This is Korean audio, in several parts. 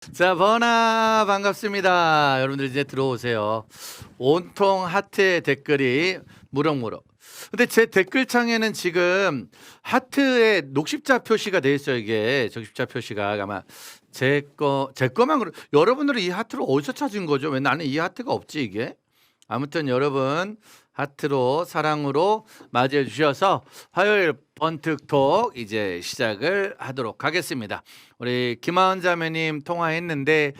자, 버나 반갑습니다. 여러분들 이제 들어오세요. 온통 하트의 댓글이 무럭무럭. 근데 제 댓글창에는 지금 하트의 녹십자 표시가 돼 있어요. 이게 적십자 표시가 아마 제 거만 여러분들은 이 하트를 어디서 찾은 거죠? 왜 나는 이 하트가 없지 이게? 아무튼 여러분 하트로 사랑으로 맞이해 주셔서 화요일 번뜩톡 이제 시작을 하도록 하겠습니다. 우리 김하은 자매님 통화했는데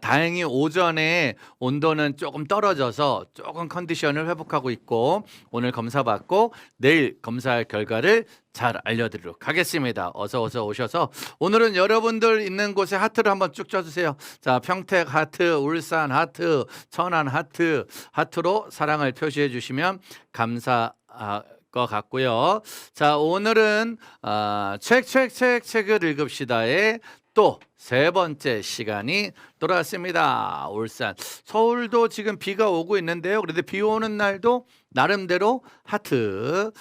다행히 오전에 온도는 조금 떨어져서 조금 컨디션을 회복하고 있고 오늘 검사 받고 내일 검사 결과를 잘 알려드리도록 하겠습니다. 어서 오셔서 오늘은 여러분들 있는 곳에 하트를 한번 쭉 쳐주세요. 자, 평택 하트, 울산 하트, 천안 하트, 하트로 사랑을 표시해 주시면 감사. 것 같고요. 자, 오늘은 책을 읽읍시다의 또 세 번째 시간이 돌아왔습니다. 울산, 서울도 지금 비가 오고 있는데요. 그런데 비 오는 날도 나름대로 하트,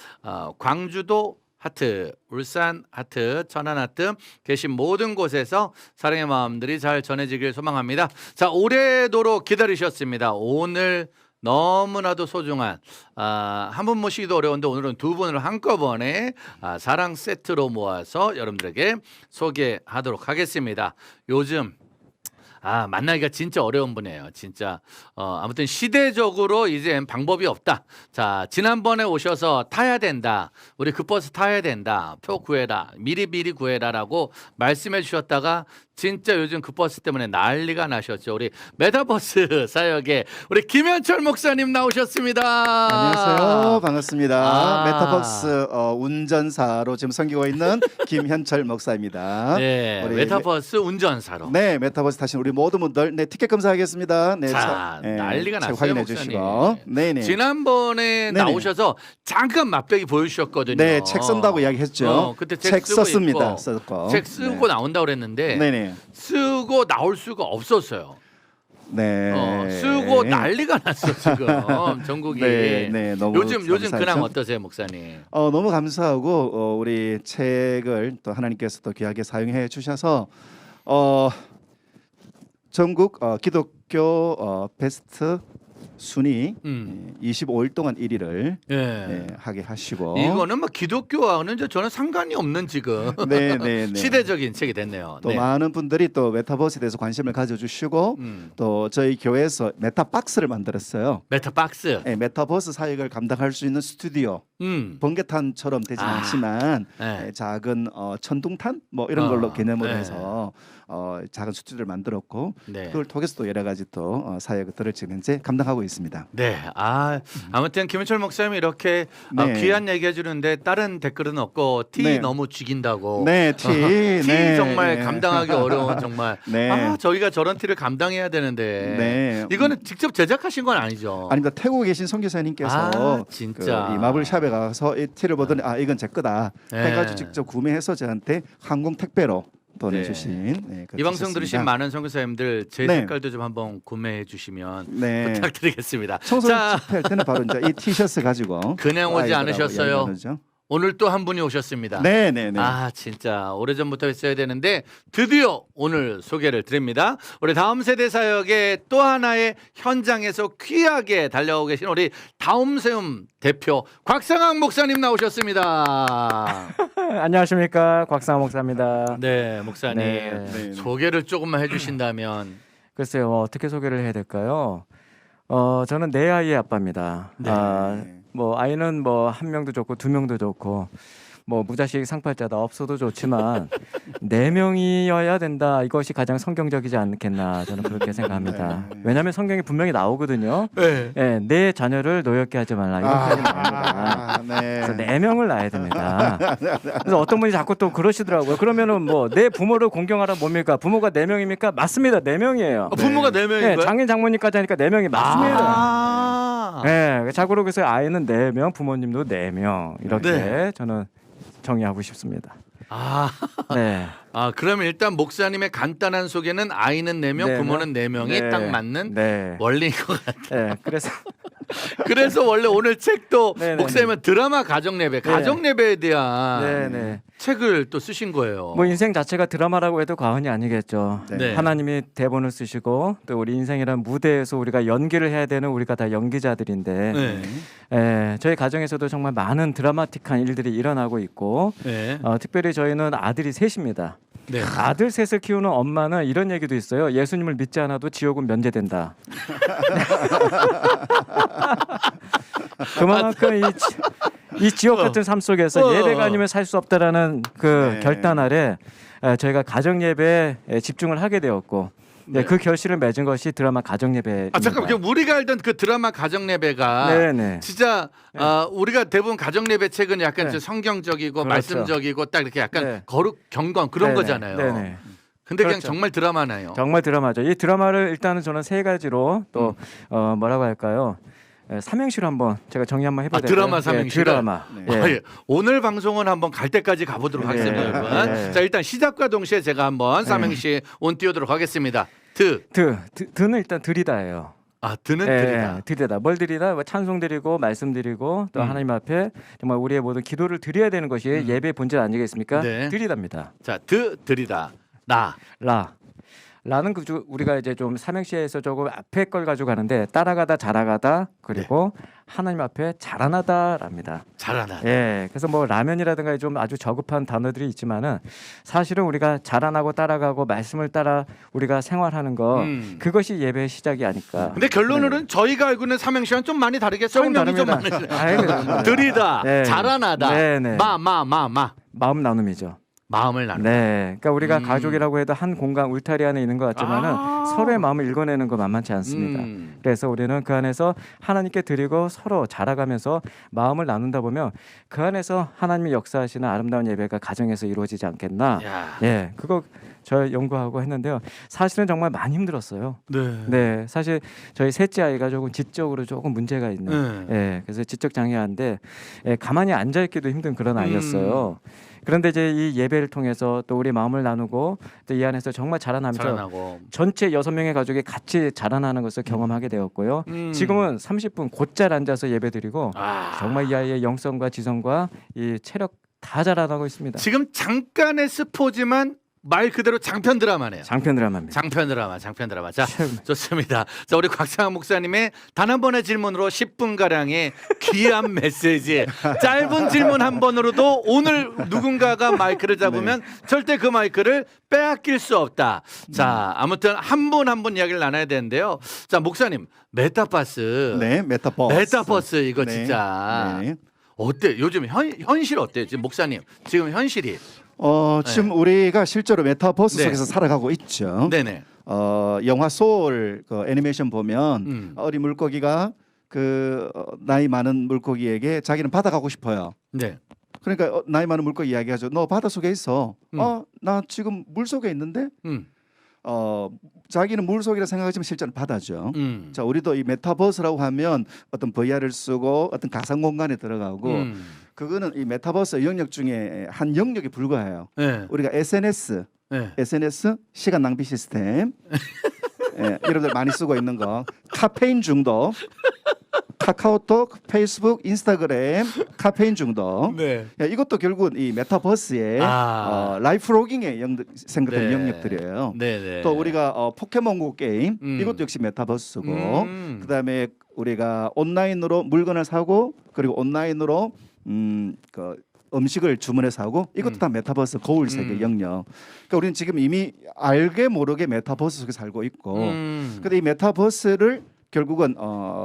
광주도 하트, 울산 하트, 천안 하트 계신 모든 곳에서 사랑의 마음들이 잘 전해지길 소망합니다. 자, 오래도록 기다리셨습니다. 오늘 너무나도 소중한 한 분 모시기도 어려운데 오늘은 두 분을 한꺼번에 사랑 세트로 모아서 여러분들에게 소개하도록 하겠습니다. 요즘 만나기가 진짜 어려운 분이에요. 진짜 아무튼 시대적으로 이제 방법이 없다. 자, 지난번에 오셔서 타야 된다. 우리 그 버스 타야 된다. 표 구해라. 미리 구해라라고 말씀해 주셨다가 진짜 요즘 그 버스 때문에 난리가 나셨죠. 우리 메타버스 사역에 우리 김현철 목사님 나오셨습니다. 안녕하세요. 반갑습니다. 메타버스 운전사로 지금 섬기고 있는 김현철 목사입니다. 네, 메타버스 운전사로. 네, 메타버스 타신 우리 모든 분들 티켓 검사하겠습니다. 네, 자, 난리가 났어요. 확인해 목사님. 주시고. 네네. 지난번에 나오셔서 잠깐 맛배기 보여주셨거든요. 네, 책 쓴다고 이야기했죠. 그때 책 쓰고 썼습니다. 있고, 썼고. 책 쓰고 나온다고 그랬는데 네네. 쓰고 나올 수가 없었어요. 네. 쓰고 난리가 났어 지금 전국이. 네, 너무 요즘 감사하죠. 근황 어떠세요, 목사님? 너무 감사하고 우리 책을 또 하나님께서 또 귀하게 사용해 주셔서 전국 기독교 베스트 순위 25일 동안 1위를 하게 하시고 이거는 뭐 기독교와는 저는 상관이 없는 지금 네. 시대적인 책이 됐네요. 또 많은 분들이 또 메타버스에 대해서 관심을 가져주시고 또 저희 교회에서 메타박스를 만들었어요. 메타박스. 네, 메타버스 사역을 감당할 수 있는 스튜디오. 번개탄처럼 되진 않지만 작은 천둥탄 뭐 이런 걸로 개념으로 해서 작은 스튜디오를 만들었고 그걸 통해서 또 여러 가지 또 사역들을 지금 현재 감당하고 있습니다. 네, 아무튼 김현철 목사님이 이렇게 귀한 얘기해 주는데 다른 댓글은 없고 티 너무 죽인다고. 티 정말 감당하기 어려운 정말. 저희가 저런 티를 감당해야 되는데 이거는 직접 제작하신 건 아니죠? 아닙니다. 태국에 계신 선교사님께서 진짜 이 마블샵에 가서 이 티를 보더니 이건 제 거다 해가지고 직접 구매해서 저한테 항공 택배로 보내주신 이 방송 들으신 많은 선교사님들 제 색깔도 좀 한번 구매해 주시면 부탁드리겠습니다. 청소 집회할 때는 바로 이제 이 티셔츠 가지고 그냥 오지 않으셨어요. 오늘 또 한 분이 오셨습니다. 네네네. 진짜 오래전부터 했어야 되는데 드디어 오늘 소개를 드립니다. 우리 다음 세대 사역의 또 하나의 현장에서 귀하게 달려오고 계신 우리 다음세움 대표 곽상학 목사님 나오셨습니다. 안녕하십니까, 곽상학 목사입니다. 네, 목사님 소개를 조금만 해주신다면. 글쎄요, 어떻게 소개를 해야 될까요? 저는 네 아이의 아빠입니다. 뭐 아이는 뭐 한 명도 좋고 두 명도 좋고 뭐 무자식 상팔자다 없어도 좋지만 네 명이어야 된다. 이것이 가장 성경적이지 않겠나 저는 그렇게 생각합니다. 왜냐하면 성경이 분명히 나오거든요. 내 자녀를 노엽게 하지 말라 이렇게 나옵니다. 그래서 네 명을 낳아야 됩니다. 그래서 어떤 분이 자꾸 또 그러시더라고요. 그러면은 뭐 내 부모를 공경하라 뭡니까? 부모가 네 명입니까? 맞습니다. 네 명이에요. 부모가 네 명인 거예요? 장인 장모님까지 하니까 네 명이 맞습니다. 자고로 그래서 아이는 4명, 부모님도 4명 이렇게 저는 정의하고 싶습니다. 그러면 일단 목사님의 간단한 소개는 아이는 4명, 부모는 4명이 딱 맞는 원리인 것 같아요. 그래서 그래서 원래 오늘 책도 네네네. 목사님은 드라마 가정 예배, 가정 예배에 대한 네네. 책을 또 쓰신 거예요. 뭐 인생 자체가 드라마라고 해도 과언이 아니겠죠. 네. 하나님이 대본을 쓰시고 또 우리 인생이란 무대에서 우리가 연기를 해야 되는 우리가 다 연기자들인데 네. 저희 가정에서도 정말 많은 드라마틱한 일들이 일어나고 있고 네. 특별히 저희는 아들이 셋입니다. 네. 아들 셋을 키우는 엄마는 이런 얘기도 있어요. 예수님을 믿지 않아도 지옥은 면제된다. 그만큼 이 지옥 같은 삶 속에서 예배가 아니면 살 수 없다라는 그 결단 아래 저희가 가정 예배에 집중을 하게 되었고 그 결실을 맺은 것이 드라마 가정 예배. 잠깐 그럼 우리가 알던 그 드라마 가정 예배가 진짜 우리가 대부분 가정 예배 책은 약간 좀 성경적이고 그렇죠. 말씀적이고 딱 이렇게 약간 거룩 경건 그런 거잖아요. 근데 그냥 그렇죠. 정말 드라마나요. 정말 드라마죠. 이 드라마를 일단은 저는 세 가지로 또 뭐라고 할까요? 삼행시로 한번 제가 정리 한번 해봐야 될까요? 드라마 삼행시를? 드라마. 오늘 방송은 한번 갈 때까지 가보도록 하겠습니다, 여러분. 자, 일단 시작과 동시에 제가 한번 삼행시 온 띄우도록 하겠습니다. 드는 일단 드리다예요. 드는 드리다. 드리다. 뭘 드리다? 뭐 찬송 드리고 말씀 드리고 또 하나님 앞에 정말 우리의 모든 기도를 드려야 되는 것이 예배의 본질 아니겠습니까? 네. 드리다입니다. 자, 드리다. 라는 우리가 이제 좀 삼행시에서 조금 앞에 걸 가지고 가는데 따라가다 자라가다 그리고 하나님 앞에 자라나다랍니다. 자라나다. 그래서 뭐 라면이라든가 좀 아주 저급한 단어들이 있지만은 사실은 우리가 자라나고 따라가고 말씀을 따라 우리가 생활하는 거 그것이 예배의 시작이 아닐까. 근데 결론으로는 저희가 알고 있는 삼행시와는 좀 많이 다르게 설명이 좀 많으시네요. 드리다, 자라나다, 마음 나눔이죠. 마음을 나누다. 그러니까 우리가 가족이라고 해도 한 공간 울타리 안에 있는 것 같지만은 서로의 마음을 읽어내는 거 만만치 않습니다. 그래서 우리는 그 안에서 하나님께 드리고 서로 자라가면서 마음을 나눈다 보면 그 안에서 하나님이 역사하시는 아름다운 예배가 가정에서 이루어지지 않겠나. 그거 저 연구하고 했는데요. 사실은 정말 많이 힘들었어요. 사실 저희 셋째 아이가 조금 지적으로 조금 문제가 있는. 그래서 지적 장애인데 가만히 앉아 있기도 힘든 그런 아이였어요. 그런데 이제 이 예배를 통해서 또 우리 마음을 나누고 또 이 안에서 정말 자라나면서 전체 6명의 가족이 같이 자라나는 것을 경험하게 되었고요. 지금은 30분 곧잘 앉아서 예배드리고 정말 이 아이의 영성과 지성과 이 체력 다 자라나고 있습니다. 지금 잠깐의 스포지만 말 그대로 장편 드라마네요. 장편 드라마입니다. 장편 드라마. 자, 좋습니다. 자, 우리 곽상한 목사님의 단 한 번의 질문으로 10분 가량의 귀한 메시지. 짧은 질문 한 번으로도 오늘 누군가가 마이크를 잡으면 절대 그 마이크를 빼앗길 수 없다. 자, 아무튼 한 분 한 분 이야기를 나눠야 되는데요. 자, 목사님, 메타버스. 메타버스 이거 진짜 어때? 요즘 현실 어때요? 지금 목사님, 지금 현실이. 지금 우리가 실제로 메타버스 속에서 살아가고 있죠. 영화 소울 그 애니메이션 보면 어린 물고기가 그 나이 많은 물고기에게 자기는 바다 가고 싶어요. 그러니까 나이 많은 물고기 이야기하죠. 너 바다 속에 있어. 나 지금 물 속에 있는데. 자기는 물 속이라 생각하지만 실제는 바다죠. 자, 우리도 이 메타버스라고 하면 어떤 VR을 쓰고 어떤 가상 공간에 들어가고 그거는 이 메타버스 영역 중에 한 영역에 불과해요. 우리가 SNS 시간 낭비 시스템 여러분들 많이 쓰고 있는 거 카페인 중독 카카오톡, 페이스북, 인스타그램, 카페인 중독. 이것도 결국은 이 메타버스의 라이프 로깅에 생각되는 영역들이에요. 또 우리가 포켓몬고 게임 이것도 역시 메타버스고 그다음에 우리가 온라인으로 물건을 사고 그리고 온라인으로 그 음식을 주문해서 하고 이것도 다 메타버스 거울 세계 영역. 그러니까 우리는 지금 이미 알게 모르게 메타버스 속에 살고 있고 근데 이 메타버스를 결국은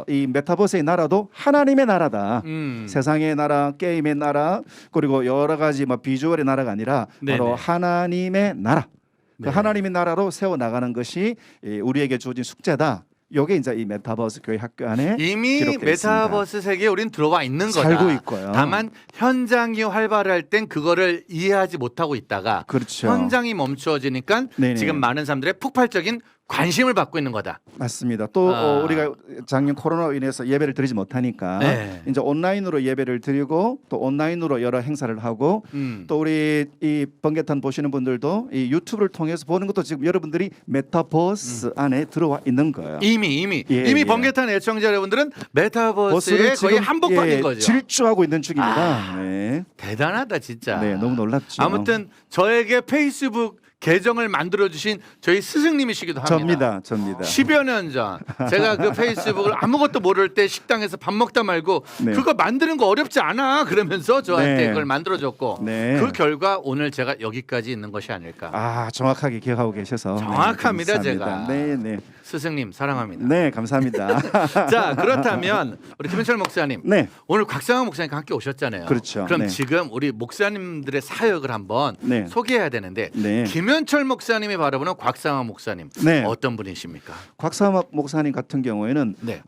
이 메타버스의 나라도 하나님의 나라다. 세상의 나라, 게임의 나라, 그리고 여러 가지 뭐 비주얼의 나라가 아니라 바로 하나님의 나라. 그 하나님의 나라로 세워 나가는 것이 우리에게 주어진 숙제다. 요게 이제 이 메타버스 교회 학교 안에 이미 메타버스 세계에 우린 들어와 있는 거다. 살고 있고요. 다만 현장이 활발할 땐 그거를 이해하지 못하고 있다가 현장이 멈추어지니까 지금 많은 사람들의 폭발적인 관심을 받고 있는 거다. 맞습니다. 또 우리가 작년 코로나로 인해서 예배를 드리지 못하니까 네. 이제 온라인으로 예배를 드리고 또 온라인으로 여러 행사를 하고 또 우리 이 번개탄 보시는 분들도 이 유튜브를 통해서 보는 것도 지금 여러분들이 메타버스 안에 들어와 있는 거예요. 이미 예. 번개탄 애청자 여러분들은 메타버스에 버스를 거의 지금, 한복판인 거죠. 질주하고 있는 중입니다. 네. 대단하다 진짜. 네, 너무 놀랍죠. 아무튼 저에게 페이스북 계정을 만들어 주신 저희 스승님이시기도 합니다. 접니다. 10여 년 전 제가 그 페이스북을 아무것도 모를 때 식당에서 밥 먹다 말고 네. 그거 만드는 거 어렵지 않아 그러면서 저한테 네. 그걸 만들어 줬고 네. 그 결과 오늘 제가 여기까지 있는 것이 아닐까. 아, 정확하게 기억하고 계셔서 정확합니다, 네, 제가. 감사합니다. 네. 스승님 사랑합니다. 네, 감사합니다. 자, 그렇다면 우리 김현철 목사님 네. 오늘 곽상환 목사님과 함께 오셨잖아요. 그렇죠. 그럼 네. 지금 우리 목사님들의 사역을 한번 네. 소개해야 되는데 네. 김현철 목사님이 바라보는 곽상환 목사님 네. 어떤 분이십니까? 곽상환 목사님 같은 경우에는 네.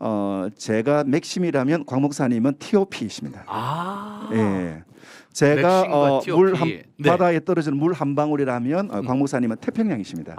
제가 맥심이라면 곽 목사님은 TOP이십니다. 아, 예. 제가 맥심과 TOP. 물 한 네. 바다에 떨어지는 물 한 방울이라면 곽 목사님은 태평양이십니다.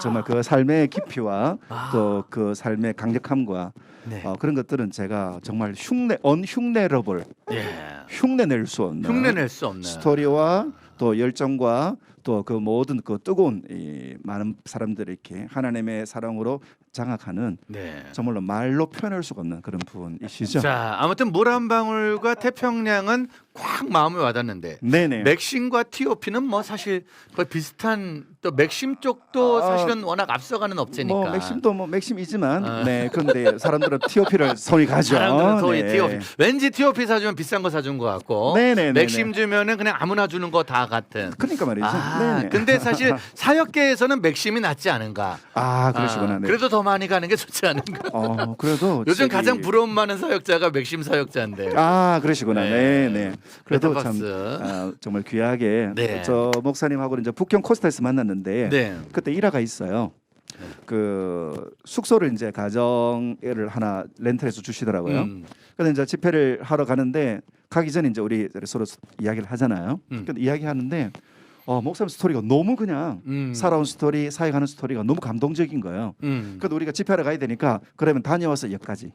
정말 그 삶의 깊이와 또 그 삶의 강력함과 네. 그런 것들은 제가 정말 흉내러블 예. 흉내낼 수 없는 흉내낼 수 없는 스토리와 또 열정과 또 그 모든 그 뜨거운 이 많은 사람들을 이렇게 하나님의 사랑으로 장악하는 네. 정말로 말로 표현할 수가 없는 그런 분이시죠. 자, 아무튼 물 한 방울과 태평양은 꽉 마음에 와닿는데 네네. 맥심과 TOP는 뭐 사실 거의 비슷한 또 맥심 쪽도 사실은 워낙 앞서가는 업체니까. 뭐 맥심도 뭐 맥심이지만 네 그런데 사람들은 TOP를 손이 가죠. 사람들은 소위 네. TOP. 왠지 TOP 사주면 비싼 거 사준 것 같고 네네네네. 맥심 주면은 그냥 아무나 주는 거 다 같은. 그러니까 말이죠. 네네. 근데 사실 사역계에서는 맥심이 낫지 않은가. 그러시구나. 네. 그래도 더 많이 가는 게 좋지 않은가. 그래도 요즘 저기- 가장 부러움 많은 사역자가 맥심 사역자인데. 그러시구나. 네. 네. 그래도 메타버스. 참 정말 귀하게 네. 저 목사님하고는 이제 북경 코스타에서 만났는데 네. 그때 일화가 있어요. 그 숙소를 이제 가정을 하나 렌트해서 주시더라고요. 근데 이제 집회를 하러 가는데 가기 전에 이제 우리 서로 이야기를 하잖아요. 근데 이야기하는데 목사님 스토리가 너무 그냥 살아온 스토리, 사역하는 스토리가 너무 감동적인 거예요. 그래도 우리가 집회하러 가야 되니까 그러면 다녀와서 여기까지,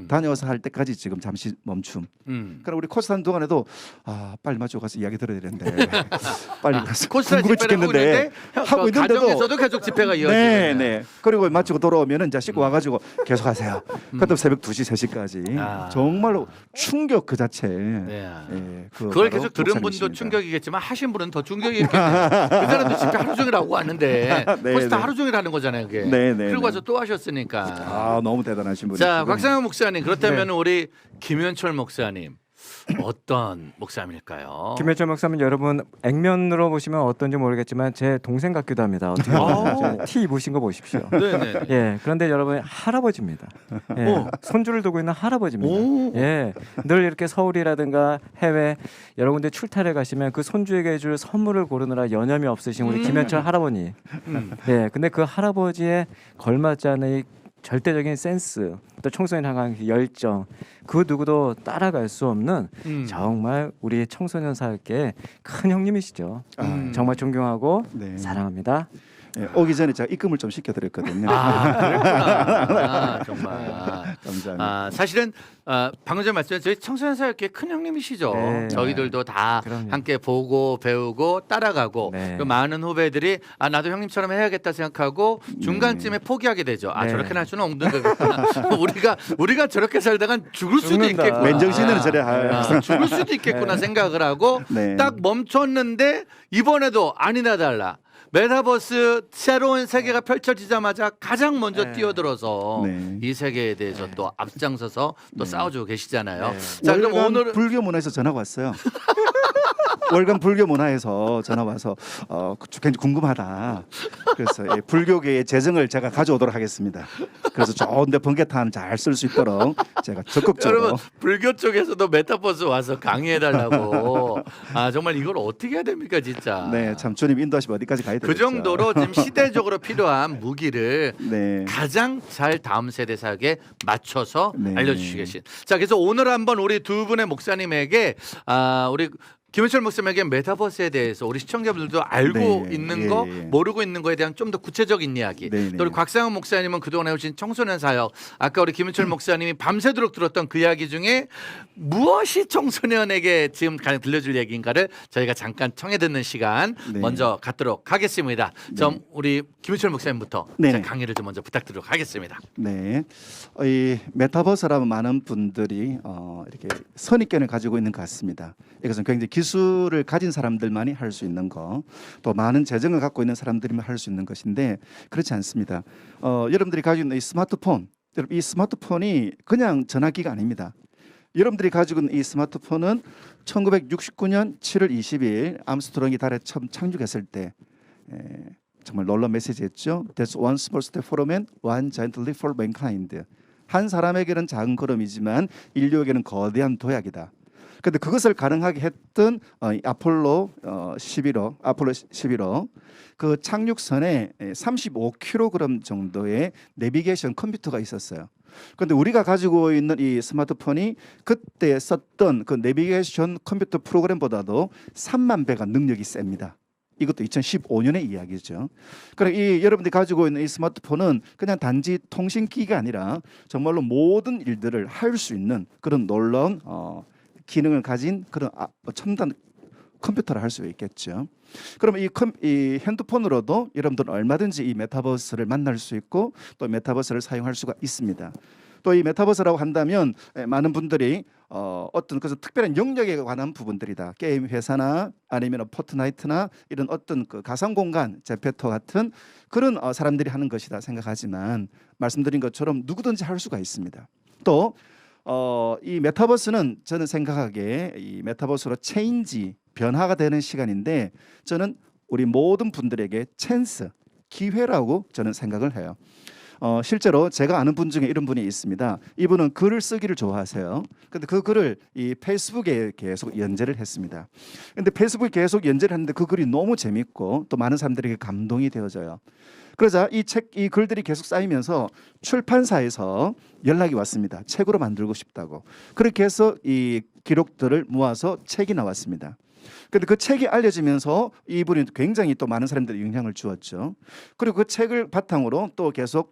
다녀와서 할 때까지 지금 잠시 멈춤. 그럼 우리 코스타는 동안에도 빨리 마치고 가서 이야기 들어야 되는데 빨리 가서 코스타 궁금해 집회를 죽겠는데 하고 있는데도 가정에서도 계속 집회가 이어지고 네. 그리고 마치고 돌아오면은 이제 씻고 와가지고 계속 하세요. 그것도 새벽 2시, 3시까지 정말로 충격 그 자체. 네. 예, 그걸 계속 들은 분도 목사님이십니다. 충격이겠지만 하신 분은 더 충격이겠네요. 그 사람도 집회 하루 종일 하고 왔는데 네, 코스타 네. 하루 종일 하는 거잖아요. 그게. 네, 네, 그리고 네. 와서 또 하셨으니까. 너무 대단하신 분이시죠. 자, 곽상환 목사님 그렇다면 네. 우리 김현철 목사님 어떤 목사님일까요? 김현철 목사님 여러분 액면으로 보시면 어떤지 모르겠지만 제 동생 같기도 합니다. 어떻게 보면. 티 입으신 거 보십시오. 네네. 예, 그런데 여러분 할아버지입니다. 예, 손주를 두고 있는 할아버지입니다. 오. 예, 늘 이렇게 서울이라든가 해외 여러 군데 출타를 가시면 그 손주에게 줄 선물을 고르느라 여념이 없으신 우리 김현철 할아버니. 예, 근데 그 할아버지의 걸맞지 않은 이 절대적인 센스, 또 청소년 향한 열정, 그 누구도 따라갈 수 없는 정말 우리 청소년 사역계의 큰 형님이시죠. 정말 존경하고 네. 사랑합니다. 예, 오기 전에 제가 입금을 좀 시켜드렸거든요. 그랬구나. 정말. 감사합니다. 사실은 방금 전에 말씀드린 저희 청소년 사역계 큰 형님이시죠. 네. 저희들도 다 그럼요. 함께 보고 배우고 따라가고 네. 그 많은 후배들이 나도 형님처럼 해야겠다 생각하고 중간쯤에 포기하게 되죠. 네. 저렇게 할 수는 없는 거겠구나. 우리가 저렇게 살다간 죽을 수도 죽는다. 있겠구나. 맨정신으로 저래. 죽을 수도 있겠구나 생각을 하고 네. 딱 멈췄는데 이번에도 아니나 달라. 메타버스 새로운 세계가 펼쳐지자마자 가장 먼저 네. 뛰어들어서 네. 이 세계에 대해서 또 앞장서서 또 싸워주고 계시잖아요. 네. 자, 그럼 월간 오늘 불교 문화에서 전화가 왔어요. 월간 불교 문화에서 전화 와서 굉장히 궁금하다. 그래서 불교계의 재정을 제가 가져오도록 하겠습니다. 그래서 좋은데 번개탄 잘 쓸 수 있도록 제가 적극적으로. 여러분 불교 쪽에서도 메타버스 와서 강의해달라고. 정말 이걸 어떻게 해야 됩니까, 진짜? 네, 참 주님 인도하시면 어디까지 가야 되겠죠. 그 정도로 지금 시대적으로 필요한 무기를 네. 가장 잘 다음 세대 사역에 맞춰서 네. 알려주시겠신. 자, 그래서 오늘 한번 우리 두 분의 목사님에게 우리 김현철 목사님에게 메타버스에 대해서 우리 시청자분들도 알고 네, 있는 거, 모르고 있는 거에 대한 좀 더 구체적인 이야기. 또 우리 곽상은 목사님은 그동안 해오신 청소년 사역, 아까 우리 김현철 목사님이 밤새도록 들었던 그 이야기 중에 무엇이 청소년에게 지금 가장 들려줄 얘기인가를 저희가 잠깐 청해 듣는 시간 먼저 갖도록 하겠습니다. 좀 우리 김현철 목사님부터 강의를 좀 먼저 부탁드리도록 하겠습니다. 네, 이 메타버스라면 많은 분들이 이렇게 선입견을 가지고 있는 것 같습니다. 이것은 굉장히 기술을 가진 사람들만이 할 수 있는 거, 또 많은 재정을 갖고 있는 사람들이만 할 수 있는 것인데 그렇지 않습니다. 여러분들이 가지고 있는 이 스마트폰, 이 스마트폰이 그냥 전화기가 아닙니다. 여러분들이 가지고 있는 이 스마트폰은 1969년 7월 20일 암스트롱이 달에 처음 착륙했을 때 정말 놀라운 메시지였죠. That's one small step for man, one giant leap for mankind. 한 사람에게는 작은 걸음이지만 인류에게는 거대한 도약이다. 그런데 그것을 가능하게 했던 아폴로 11호 그 착륙선에 35kg 정도의 내비게이션 컴퓨터가 있었어요. 그런데 우리가 가지고 있는 이 스마트폰이 그때 썼던 그 내비게이션 컴퓨터 프로그램보다도 3만 배가 능력이 셉니다. 이것도 2015년의 이야기죠. 그럼 이 여러분들이 가지고 있는 이 스마트폰은 그냥 단지 통신기기가 아니라 정말로 모든 일들을 할 수 있는 그런 놀라운 기능을 가진 그런 첨단 컴퓨터를 할 수 있겠죠. 그럼 이 핸드폰으로도 여러분들은 얼마든지 이 메타버스를 만날 수 있고 또 메타버스를 사용할 수가 있습니다. 또 이 메타버스라고 한다면 많은 분들이 어떤 그래서 특별한 영역에 관한 부분들이다. 게임 회사나 아니면 포트나이트나 이런 어떤 그 가상 공간 제페토 같은 그런 사람들이 하는 것이다 생각하지만 말씀드린 것처럼 누구든지 할 수가 있습니다. 또 이 메타버스는 저는 생각하기에 이 메타버스로 체인지 변화가 되는 시간인데 저는 우리 모든 분들에게 찬스 기회라고 저는 생각을 해요. 실제로 제가 아는 분 중에 이런 분이 있습니다. 이분은 글을 쓰기를 좋아하세요. 근데 그 글을 이 페이스북에 계속 연재를 했습니다. 근데 페이스북에 계속 연재를 했는데 그 글이 너무 재밌고 또 많은 사람들에게 감동이 되어져요. 그러자 이 글들이 계속 쌓이면서 출판사에서 연락이 왔습니다. 책으로 만들고 싶다고. 그렇게 해서 이 기록들을 모아서 책이 나왔습니다. 근데 그 책이 알려지면서 이분이 굉장히 또 많은 사람들이 영향을 주었죠. 그리고 그 책을 바탕으로 또 계속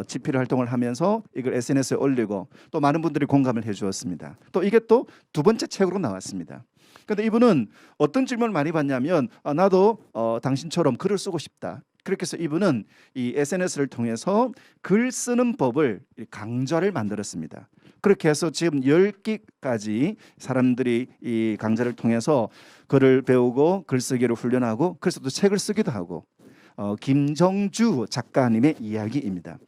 집필 활동을 하면서 이걸 SNS에 올리고 또 많은 분들이 공감을 해주었습니다. 또 이게 또 두 번째 책으로 나왔습니다. 근데 이분은 어떤 질문을 많이 받냐면 나도 당신처럼 글을 쓰고 싶다. 그렇게 해서 이분은 이 SNS를 통해서 글 쓰는 법을 강좌를 만들었습니다. 그렇게 해서 지금 10기까지 사람들이 이 강좌를 통해서 글을 배우고 글쓰기를 훈련하고 그래서 또 책을 쓰기도 하고 김정주 작가님의 이야기입니다.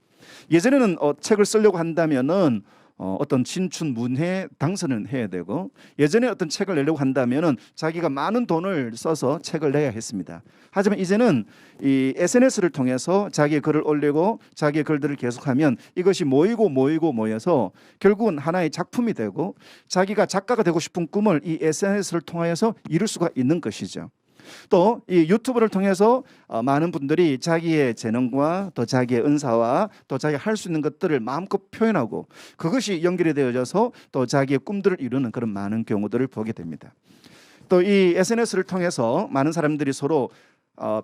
예전에는 책을 쓰려고 한다면은 어떤 진춘 문회 당선을 해야 되고 예전에 어떤 책을 내려고 한다면은 자기가 많은 돈을 써서 책을 내야 했습니다. 하지만 이제는 이 SNS를 통해서 자기의 글을 올리고 자기의 글들을 계속하면 이것이 모여서 결국은 하나의 작품이 되고 자기가 작가가 되고 싶은 꿈을 이 SNS를 통하여서 이룰 수가 있는 것이죠. 또 이 유튜브를 통해서 많은 분들이 자기의 재능과 또 자기의 은사와 또 자기가 할 수 있는 것들을 마음껏 표현하고 그것이 연결이 되어져서 또 자기의 꿈들을 이루는 그런 많은 경우들을 보게 됩니다. 또 이 SNS를 통해서 많은 사람들이 서로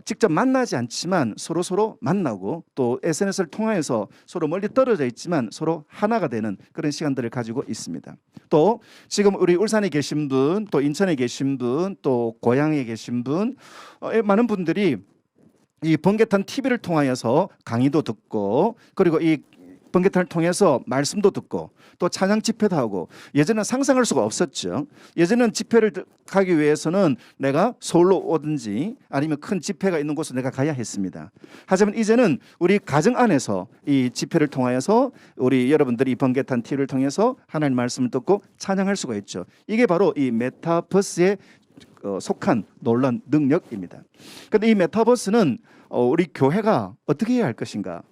직접 만나지 않지만 서로 만나고 또 SNS를 통해서 서로 멀리 떨어져 있지만 서로 하나가 되는 그런 시간들을 가지고 있습니다. 또 지금 우리 울산에 계신 분, 또 인천에 계신 분, 또 고향에 계신 분, 많은 분들이 이 번개탄 TV를 통하여서 강의도 듣고 그리고 이 번개탄을 통해서 말씀도 듣고 또 찬양 집회도 하고 예전에는 상상할 수가 없었죠. 예전에는 집회를 가기 위해서는 내가 서울로 오든지 아니면 큰 집회가 있는 곳으로 내가 가야 했습니다. 하지만 이제는 우리 가정 안에서 이 집회를 통하여서 우리 여러분들이 번개탄 TV를 통해서 하나님의 말씀을 듣고 찬양할 수가 있죠. 이게 바로 이 메타버스에 속한 놀라운 능력입니다. 그런데 이 메타버스는 우리 교회가 어떻게 해야 할 것인가?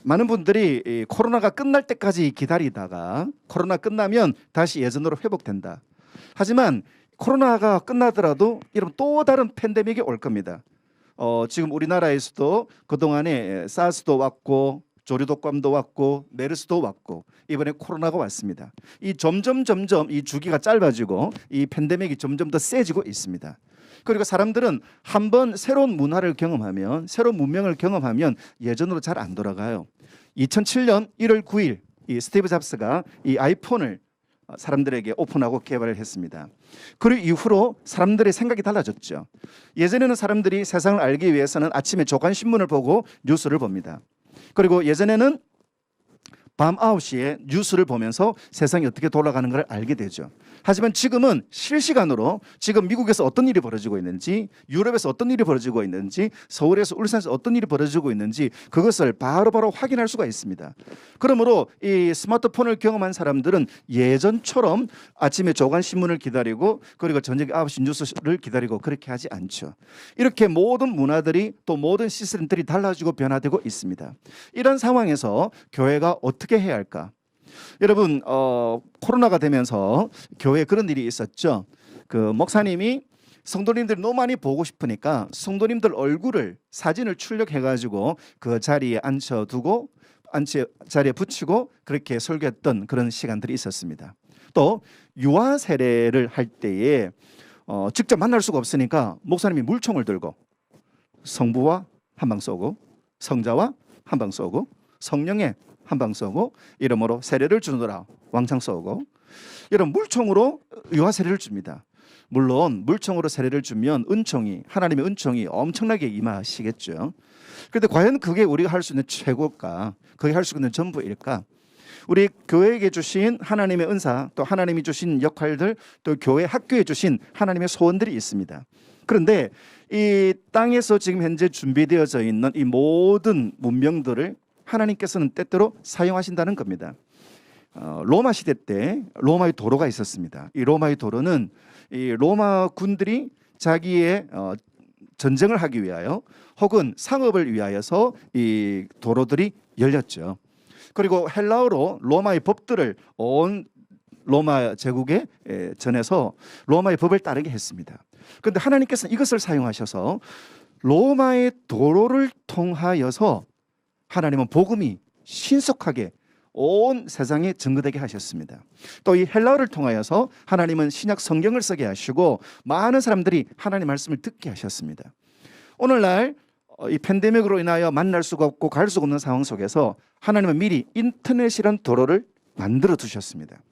많은 분들이 이 코로나가 끝날 때까지 기다리다가 코로나 끝나면 다시 예전으로 회복된다. 하지만 코로나가 끝나더라도 이런 또 다른 팬데믹이 올 겁니다. 지금 우리나라에서도 그동안에 사스도 왔고 조류독감도 왔고 메르스도 왔고 이번에 코로나가 왔습니다. 이 점점 이 주기가 짧아지고 이 팬데믹이 점점 더 세지고 있습니다. 그리고 사람들은 한번 새로운 문화를 경험하면, 새로운 문명을 경험하면 예전으로 잘 안 돌아가요. 2007년 1월 9일 이 스티브 잡스가 이 아이폰을 사람들에게 오픈하고 개발을 했습니다. 그 이후로 사람들의 생각이 달라졌죠. 예전에는 사람들이 세상을 알기 위해서는 아침에 조간신문을 보고 뉴스를 봅니다. 그리고 예전에는 밤 9시에 뉴스를 보면서 세상이 어떻게 돌아가는 걸 알게 되죠. 하지만 지금은 실시간으로 지금 미국에서 어떤 일이 벌어지고 있는지, 유럽에서 어떤 일이 벌어지고 있는지, 서울에서 울산에서 어떤 일이 벌어지고 있는지 그것을 바로바로 확인할 수가 있습니다. 그러므로 이 스마트폰을 경험한 사람들은 예전처럼 아침에 조간신문을 기다리고 그리고 저녁 9시 뉴스를 기다리고 그렇게 하지 않죠. 이렇게 모든 문화들이 또 모든 시스템들이 달라지고 변화되고 있습니다. 이런 상황에서 교회가 어떻게 해야 할까? 여러분 코로나가 되면서 교회에 그런 일이 있었죠. 그 목사님이 성도님들 너무 많이 보고 싶으니까 성도님들 얼굴을 사진을 출력해가지고 그 자리에 앉혀두고 자리에 붙이고 그렇게 설교했던 그런 시간들이 있었습니다. 또 유아 세례를 할 때에 직접 만날 수가 없으니까 목사님이 물총을 들고 성부와 한 방 쏘고 성자와 한 방 쏘고 성령의 한 방 쏘고 이러므로 세례를 주노라 왕창 쏘고 이런 물총으로 유아 세례를 줍니다. 물론 물총으로 세례를 주면 은총이 하나님의 은총이 엄청나게 임하시겠죠. 그런데 과연 그게 우리가 할 수 있는 최고일까? 그게 할 수 있는 전부일까? 우리 교회에게 주신 하나님의 은사 또 하나님이 주신 역할들 또 교회 학교에 주신 하나님의 소원들이 있습니다. 그런데 이 땅에서 지금 현재 준비되어져 있는 이 모든 문명들을 하나님께서는 때때로 사용하신다는 겁니다. 로마 시대 때 로마의 도로가 있었습니다. 이 로마의 도로는 이 로마 군들이 자기의 전쟁을 하기 위하여 혹은 상업을 위하여서 이 도로들이 열렸죠. 그리고 헬라어로 로마의 법들을 온 로마 제국에 전해서 로마의 법을 따르게 했습니다. 그런데 하나님께서는 이것을 사용하셔서 로마의 도로를 통하여서 하나님은 복음이 신속하게 온 세상에 증거되게 하셨습니다. 또 이 헬라어를 통하여서 하나님은 신약 성경을 쓰게 하시고 많은 사람들이 하나님 말씀을 듣게 하셨습니다. 오늘날 이 팬데믹으로 인하여 만날 수가 없고 갈 수가 없는 상황 속에서 하나님은 미리 인터넷이란 도로를 만들어 두셨습니다.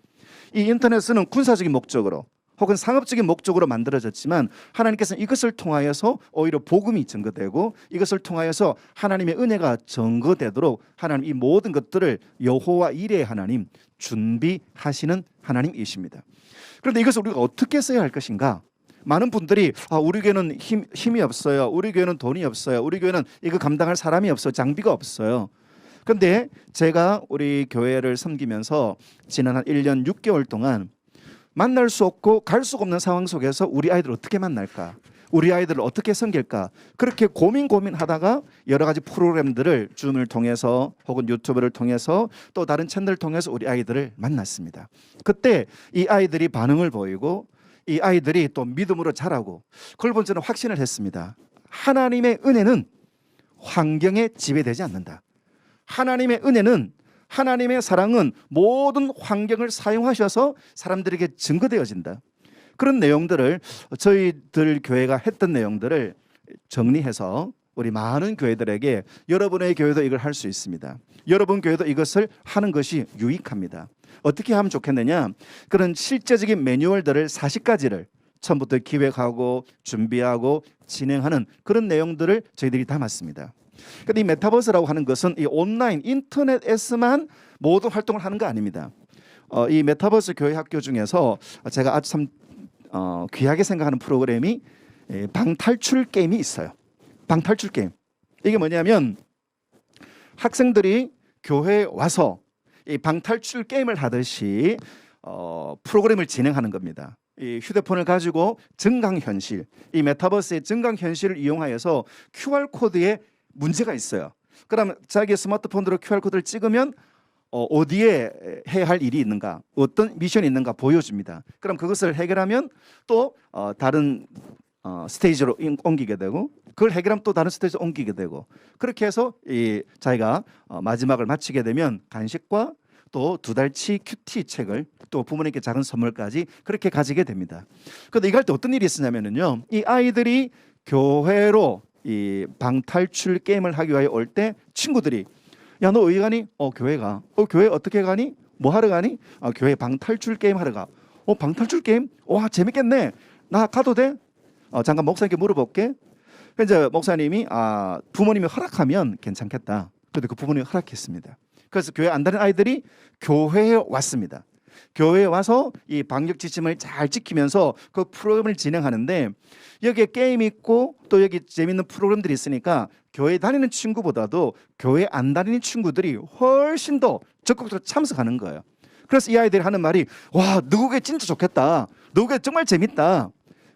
이 인터넷은 군사적인 목적으로 혹은 상업적인 목적으로 만들어졌지만 하나님께서는 이것을 통하여서 오히려 복음이 증거되고 이것을 통하여서 하나님의 은혜가 증거되도록 하나님 이 모든 것들을 여호와 이레의 하나님 준비하시는 하나님이십니다. 그런데 이것을 우리가 어떻게 써야 할 것인가? 많은 분들이 우리 교회는 힘이 없어요. 우리 교회는 돈이 없어요. 우리 교회는 이거 감당할 사람이 없어요. 장비가 없어요. 그런데 제가 우리 교회를 섬기면서 지난 한 1년 6개월 동안 만날 수 없고 갈 수가 없는 상황 속에서 우리 아이들을 어떻게 만날까? 우리 아이들을 어떻게 섬길까? 그렇게 고민하다가 여러 가지 프로그램들을 줌을 통해서 혹은 유튜브를 통해서 또 다른 채널을 통해서 우리 아이들을 만났습니다. 그때 이 아이들이 반응을 보이고 이 아이들이 또 믿음으로 자라고 그걸 보면 저는 확신을 했습니다. 하나님의 은혜는 환경에 지배되지 않는다. 하나님의 은혜는 하나님의 사랑은 모든 환경을 사용하셔서 사람들에게 증거되어진다. 그런 내용들을 저희들 교회가 했던 내용들을 정리해서 우리 많은 교회들에게 여러분의 교회도 이걸 할 수 있습니다. 여러분 교회도 이것을 하는 것이 유익합니다. 어떻게 하면 좋겠느냐? 그런 실제적인 매뉴얼들을 40가지를 처음부터 기획하고 준비하고 진행하는 그런 내용들을 저희들이 담았습니다. 그런데 이 메타버스라고 하는 것은 이 온라인 인터넷에서만 모든 활동을 하는 거 아닙니다. 이 메타버스 교회 학교 중에서 제가 아주 참 귀하게 생각하는 프로그램이 방탈출 게임이 있어요. 방탈출 게임. 이게 뭐냐면 학생들이 교회에 와서 이 방탈출 게임을 하듯이 프로그램을 진행하는 겁니다. 이 휴대폰을 가지고 증강현실, 이 메타버스의 증강현실을 이용하여서 QR코드에 문제가 있어요. 그러면 자기 스마트폰으로 QR코드를 찍으면 어디에 해야 할 일이 있는가, 어떤 미션이 있는가 보여줍니다. 그럼 그것을 해결하면 또 다른 스테이지로 옮기게 되고 그걸 해결하면 또 다른 스테이지로 옮기게 되고 그렇게 해서 이 자기가 마지막을 마치게 되면 간식과 또 2달치 큐티 책을 또 부모님께 작은 선물까지 그렇게 가지게 됩니다. 그런데 이거 할 때 어떤 일이 있었냐면요, 이 아이들이 교회로 이 방탈출 게임을 하기 위하여 올 때 친구들이 야 너 어디 가니? 교회 가. 교회 어떻게 가니? 뭐 하러 가니? 교회 방탈출 게임 하러 가. 방탈출 게임? 와 재밌겠네. 나 가도 돼? 잠깐 목사님께 물어볼게. 이제 목사님이 부모님이 허락하면 괜찮겠다. 그런데 그 부모님이 허락했습니다. 그래서 교회 안 다니는 아이들이 교회에 왔습니다. 교회에 와서 이 방역 지침을 잘 지키면서 그 프로그램을 진행하는데 여기에 게임이 있고 또 여기 재밌는 프로그램들이 있으니까 교회 다니는 친구보다도 교회 안 다니는 친구들이 훨씬 더 적극적으로 참석하는 거예요. 그래서 이 아이들이 하는 말이 와 누구게 진짜 좋겠다. 누구게 정말 재밌다.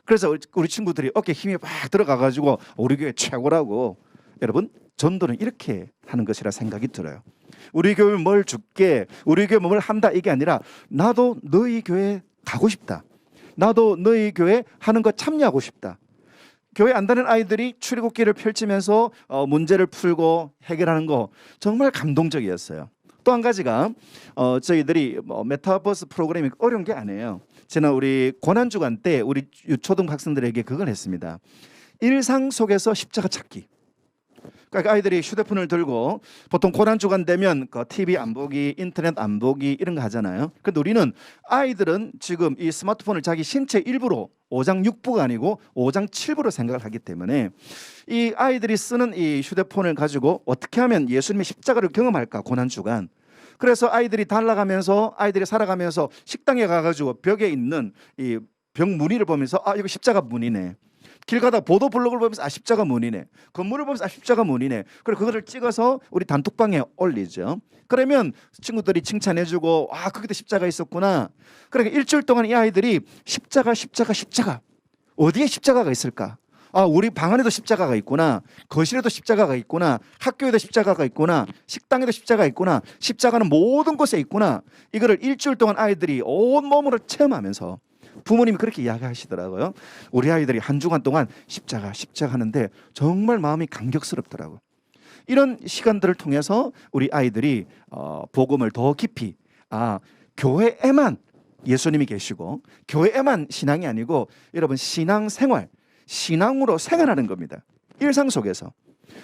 그래서 우리 친구들이 어깨에 힘이 막 들어가가지고 우리 교회 최고라고. 여러분 전도는 이렇게 하는 것이라 생각이 들어요. 우리 교회 뭘 줄게, 우리 교회 뭘 한다 이게 아니라 나도 너희 교회 가고 싶다. 나도 너희 교회 하는 거 참여하고 싶다. 교회 안 다니는 아이들이 출애굽기를 펼치면서 문제를 풀고 해결하는 거 정말 감동적이었어요. 또 한 가지가 저희들이 메타버스 프로그램이 어려운 게 아니에요. 지난 우리 고난주간 때 우리 유초등 학생들에게 그걸 했습니다. 일상 속에서 십자가 찾기. 그러니까 아이들이 휴대폰을 들고 보통 고난주간 되면 그 TV 안 보기, 인터넷 안 보기 이런 거 하잖아요. 근데 우리는 아이들은 지금 이 스마트폰을 자기 신체 일부로 5장 6부가 아니고 5장 7부로 생각을 하기 때문에 이 아이들이 쓰는 이 휴대폰을 가지고 어떻게 하면 예수님의 십자가를 경험할까 고난주간. 그래서 아이들이 달라가면서 아이들이 살아가면서 식당에 가가지고 벽에 있는 이 벽 무늬를 보면서 이거 십자가 무늬네. 길 가다 보도 블록을 보면서 십자가 무늬네. 건물을 보면서 십자가 무늬네. 그리고 그거를 찍어서 우리 단톡방에 올리죠. 그러면 친구들이 칭찬해주고 거기도 십자가 있었구나. 그러니까 일주일 동안 이 아이들이 십자가 어디에 십자가가 있을까? 우리 방 안에도 십자가가 있구나. 거실에도 십자가가 있구나. 학교에도 십자가가 있구나. 식당에도 십자가가 있구나. 십자가는 모든 곳에 있구나. 이거를 일주일 동안 아이들이 온몸으로 체험하면서 부모님이 그렇게 이야기하시더라고요. 우리 아이들이 한 주간 동안 십자가 하는데 정말 마음이 감격스럽더라고요. 이런 시간들을 통해서 우리 아이들이 복음을 더 깊이 교회에만 예수님이 계시고 교회에만 신앙이 아니고 여러분 신앙생활, 신앙으로 생활하는 겁니다. 일상 속에서.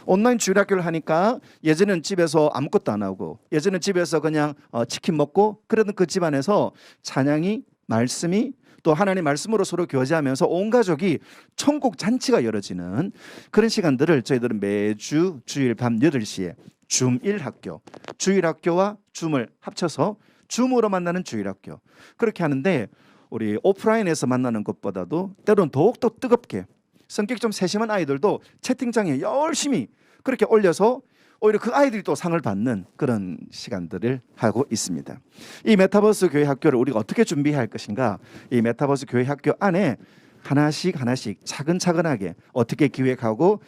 온라인 주일학교를 하니까 예전에는 집에서 아무것도 안 하고 예전에는 집에서 그냥 치킨 먹고 그러던 그 집안에서 찬양이 말씀이 또 하나님 말씀으로 서로 교제하면서 온 가족이 천국 잔치가 열어지는 그런 시간들을 저희들은 매주 주일 밤 8시에 줌1학교, 주일학교와 줌을 합쳐서 줌으로 만나는 주일학교 그렇게 하는데 우리 오프라인에서 만나는 것보다도 때로는 더욱더 뜨겁게 성격이 좀 세심한 아이들도 채팅창에 열심히 그렇게 올려서 오히려 그 아이들이 또 상을 받는 그런 시간들을 하고 있습니다. 이 메타버스 교회 학교를 우리가 어떻게 준비해야 할 것인가? 이 메타버스 교회 학교 안에 하나씩 차근차근하게 어떻게 기획하고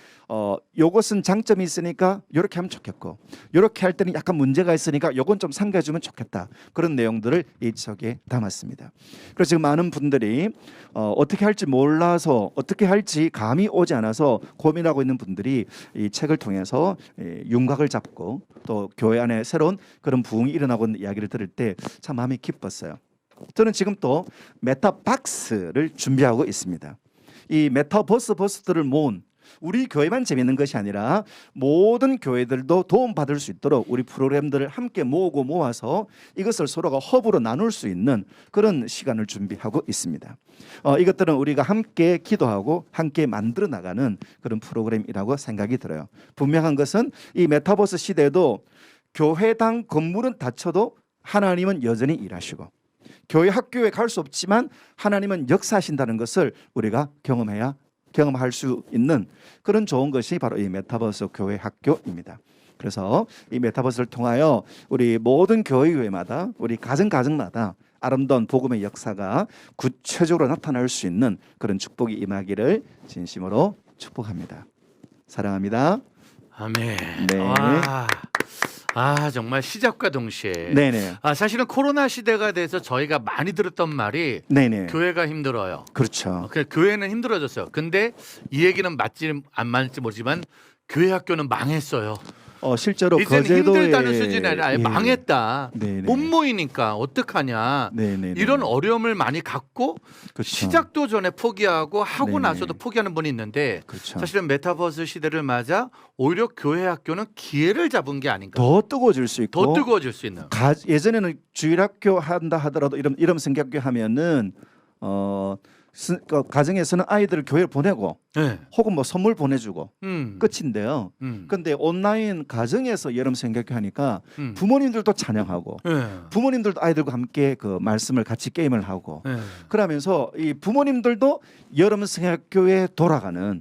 요것은 장점이 있으니까 이렇게 하면 좋겠고 이렇게 할 때는 약간 문제가 있으니까 요건 좀 상기해 주면 좋겠다. 그런 내용들을 이 책에 담았습니다. 그래서 지금 많은 분들이 어떻게 할지 몰라서 어떻게 할지 감이 오지 않아서 고민하고 있는 분들이 이 책을 통해서 윤곽을 잡고 또 교회 안에 새로운 그런 부흥이 일어나고 있는 이야기를 들을 때 참 마음이 기뻤어요. 저는 지금 또 메타박스를 준비하고 있습니다. 이 메타버스들을 모은 우리 교회만 재밌는 것이 아니라 모든 교회들도 도움받을 수 있도록 우리 프로그램들을 함께 모아서 이것을 서로가 허브로 나눌 수 있는 그런 시간을 준비하고 있습니다. 이것들은 우리가 함께 기도하고 함께 만들어 나가는 그런 프로그램이라고 생각이 들어요. 분명한 것은 이 메타버스 시대에도 교회당 건물은 닫혀도 하나님은 여전히 일하시고 교회 학교에 갈 수 없지만 하나님은 역사하신다는 것을 우리가 경험할 수 있는 그런 좋은 것이 바로 이 메타버스 교회 학교입니다. 그래서 이 메타버스를 통하여 우리 모든 교회마다 우리 가정마다 아름다운 복음의 역사가 구체적으로 나타날 수 있는 그런 축복이 임하기를 진심으로 축복합니다. 사랑합니다. 아멘. 네. 아 정말 시작과 동시에 네네. 사실은 코로나 시대가 돼서 저희가 많이 들었던 말이 네네. 교회가 힘들어요. 그렇죠. 교회는 힘들어졌어요. 근데 이 얘기는 맞지 안 맞을지 모르지만 교회 학교는 망했어요. 실제로 이제는 거제도에 힘들다는 수준이 아니라 아예 예. 망했다. 네네. 못 모이니까 어떡하냐. 네네네. 이런 어려움을 많이 갖고 그렇죠. 시작도 전에 포기하고 하고 네네. 나서도 포기하는 분이 있는데 그렇죠. 사실은 메타버스 시대를 맞아 오히려 교회 학교는 기회를 잡은 게 아닌가. 더 뜨거워질 수 있고 더 뜨거워질 수 있는. 예전에는 주일학교 한다 하더라도 이름 성경학교 하면은 가정에서는 아이들을 교회를 보내고 네. 혹은 뭐 선물 보내주고 끝인데요. 근데 온라인 가정에서 여름 성경학교 하니까 부모님들도 찬양하고 네. 부모님들도 아이들과 함께 그 말씀을 같이 게임을 하고 네. 그러면서 이 부모님들도 여름 성경학교에 돌아가는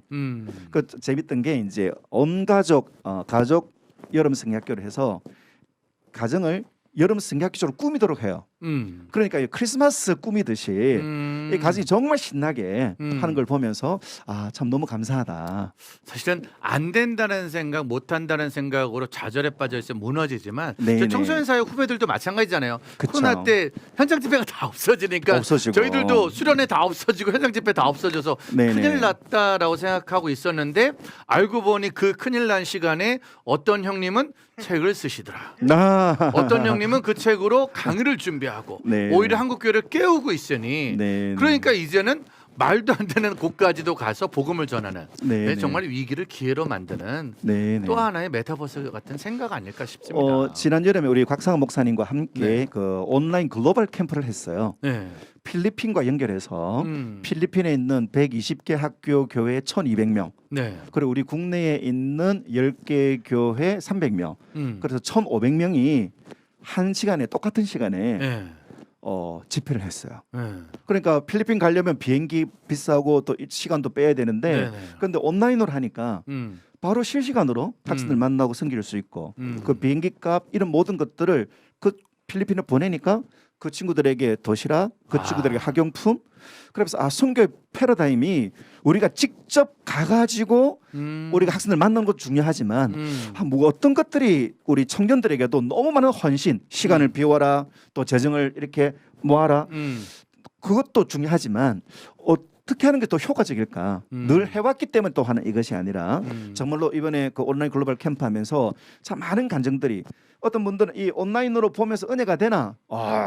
그 재밌던 게 이제 온 가족 가족 여름 성경학교를 해서 가정을 여름 성경학교로 꾸미도록 해요. 그러니까 크리스마스 꾸미듯이 이 가정이 정말 신나게 하는 걸 보면서 참 너무 감사하다. 사실은 안 된다는 생각, 못 한다는 생각으로 좌절에 빠져 있어 무너지지만 네네. 청소년 사회 후배들도 마찬가지잖아요. 그쵸. 코로나 때 현장 집회가 다 없어지니까 없어지고. 저희들도 수련회 다 없어지고 현장 집회 다 없어져서 네네. 큰일 났다라고 생각하고 있었는데 알고 보니 그 큰일 난 시간에 어떤 형님은 책을 쓰시더라. 어떤 형님은 그 책으로 강의를 준비하고 네. 오히려 한국 교회를 깨우고 있으니 네. 그러니까 이제는 말도 안 되는 곳까지도 가서 복음을 전하는 네. 정말 위기를 기회로 만드는 네. 또 하나의 메타버스 같은 생각 아닐까 싶습니다. 지난 여름에 우리 곽상원 목사님과 함께 네. 그 온라인 글로벌 캠프를 했어요. 네. 필리핀과 연결해서 필리핀에 있는 120개 학교 교회 1,200명 네. 그리고 우리 국내에 있는 10개 교회 300명 그래서 1,500명이 한 시간에 똑같은 시간에 네. 집회를 했어요. 네. 그러니까 필리핀 가려면 비행기 비싸고 또 시간도 빼야 되는데 네네. 그런데 온라인으로 하니까 바로 실시간으로 학생들 만나고 섬길 수 있고 그 비행기 값 이런 모든 것들을 그 필리핀을 보내니까 그 친구들에게 도시락, 그 친구들에게 학용품 그래서 선교의 패러다임이 우리가 직접 가가지고 우리가 학생들 만나는 것도 중요하지만 뭐 어떤 것들이 우리 청년들에게도 너무 많은 헌신, 시간을 비워라, 또 재정을 이렇게 모아라 그것도 중요하지만 어떻게 하는 게 더 효과적일까? 늘 해왔기 때문에 또 하는 이것이 아니라 정말로 이번에 그 온라인 글로벌 캠프하면서 참 많은 간증들이 어떤 분들은 이 온라인으로 보면서 은혜가 되나?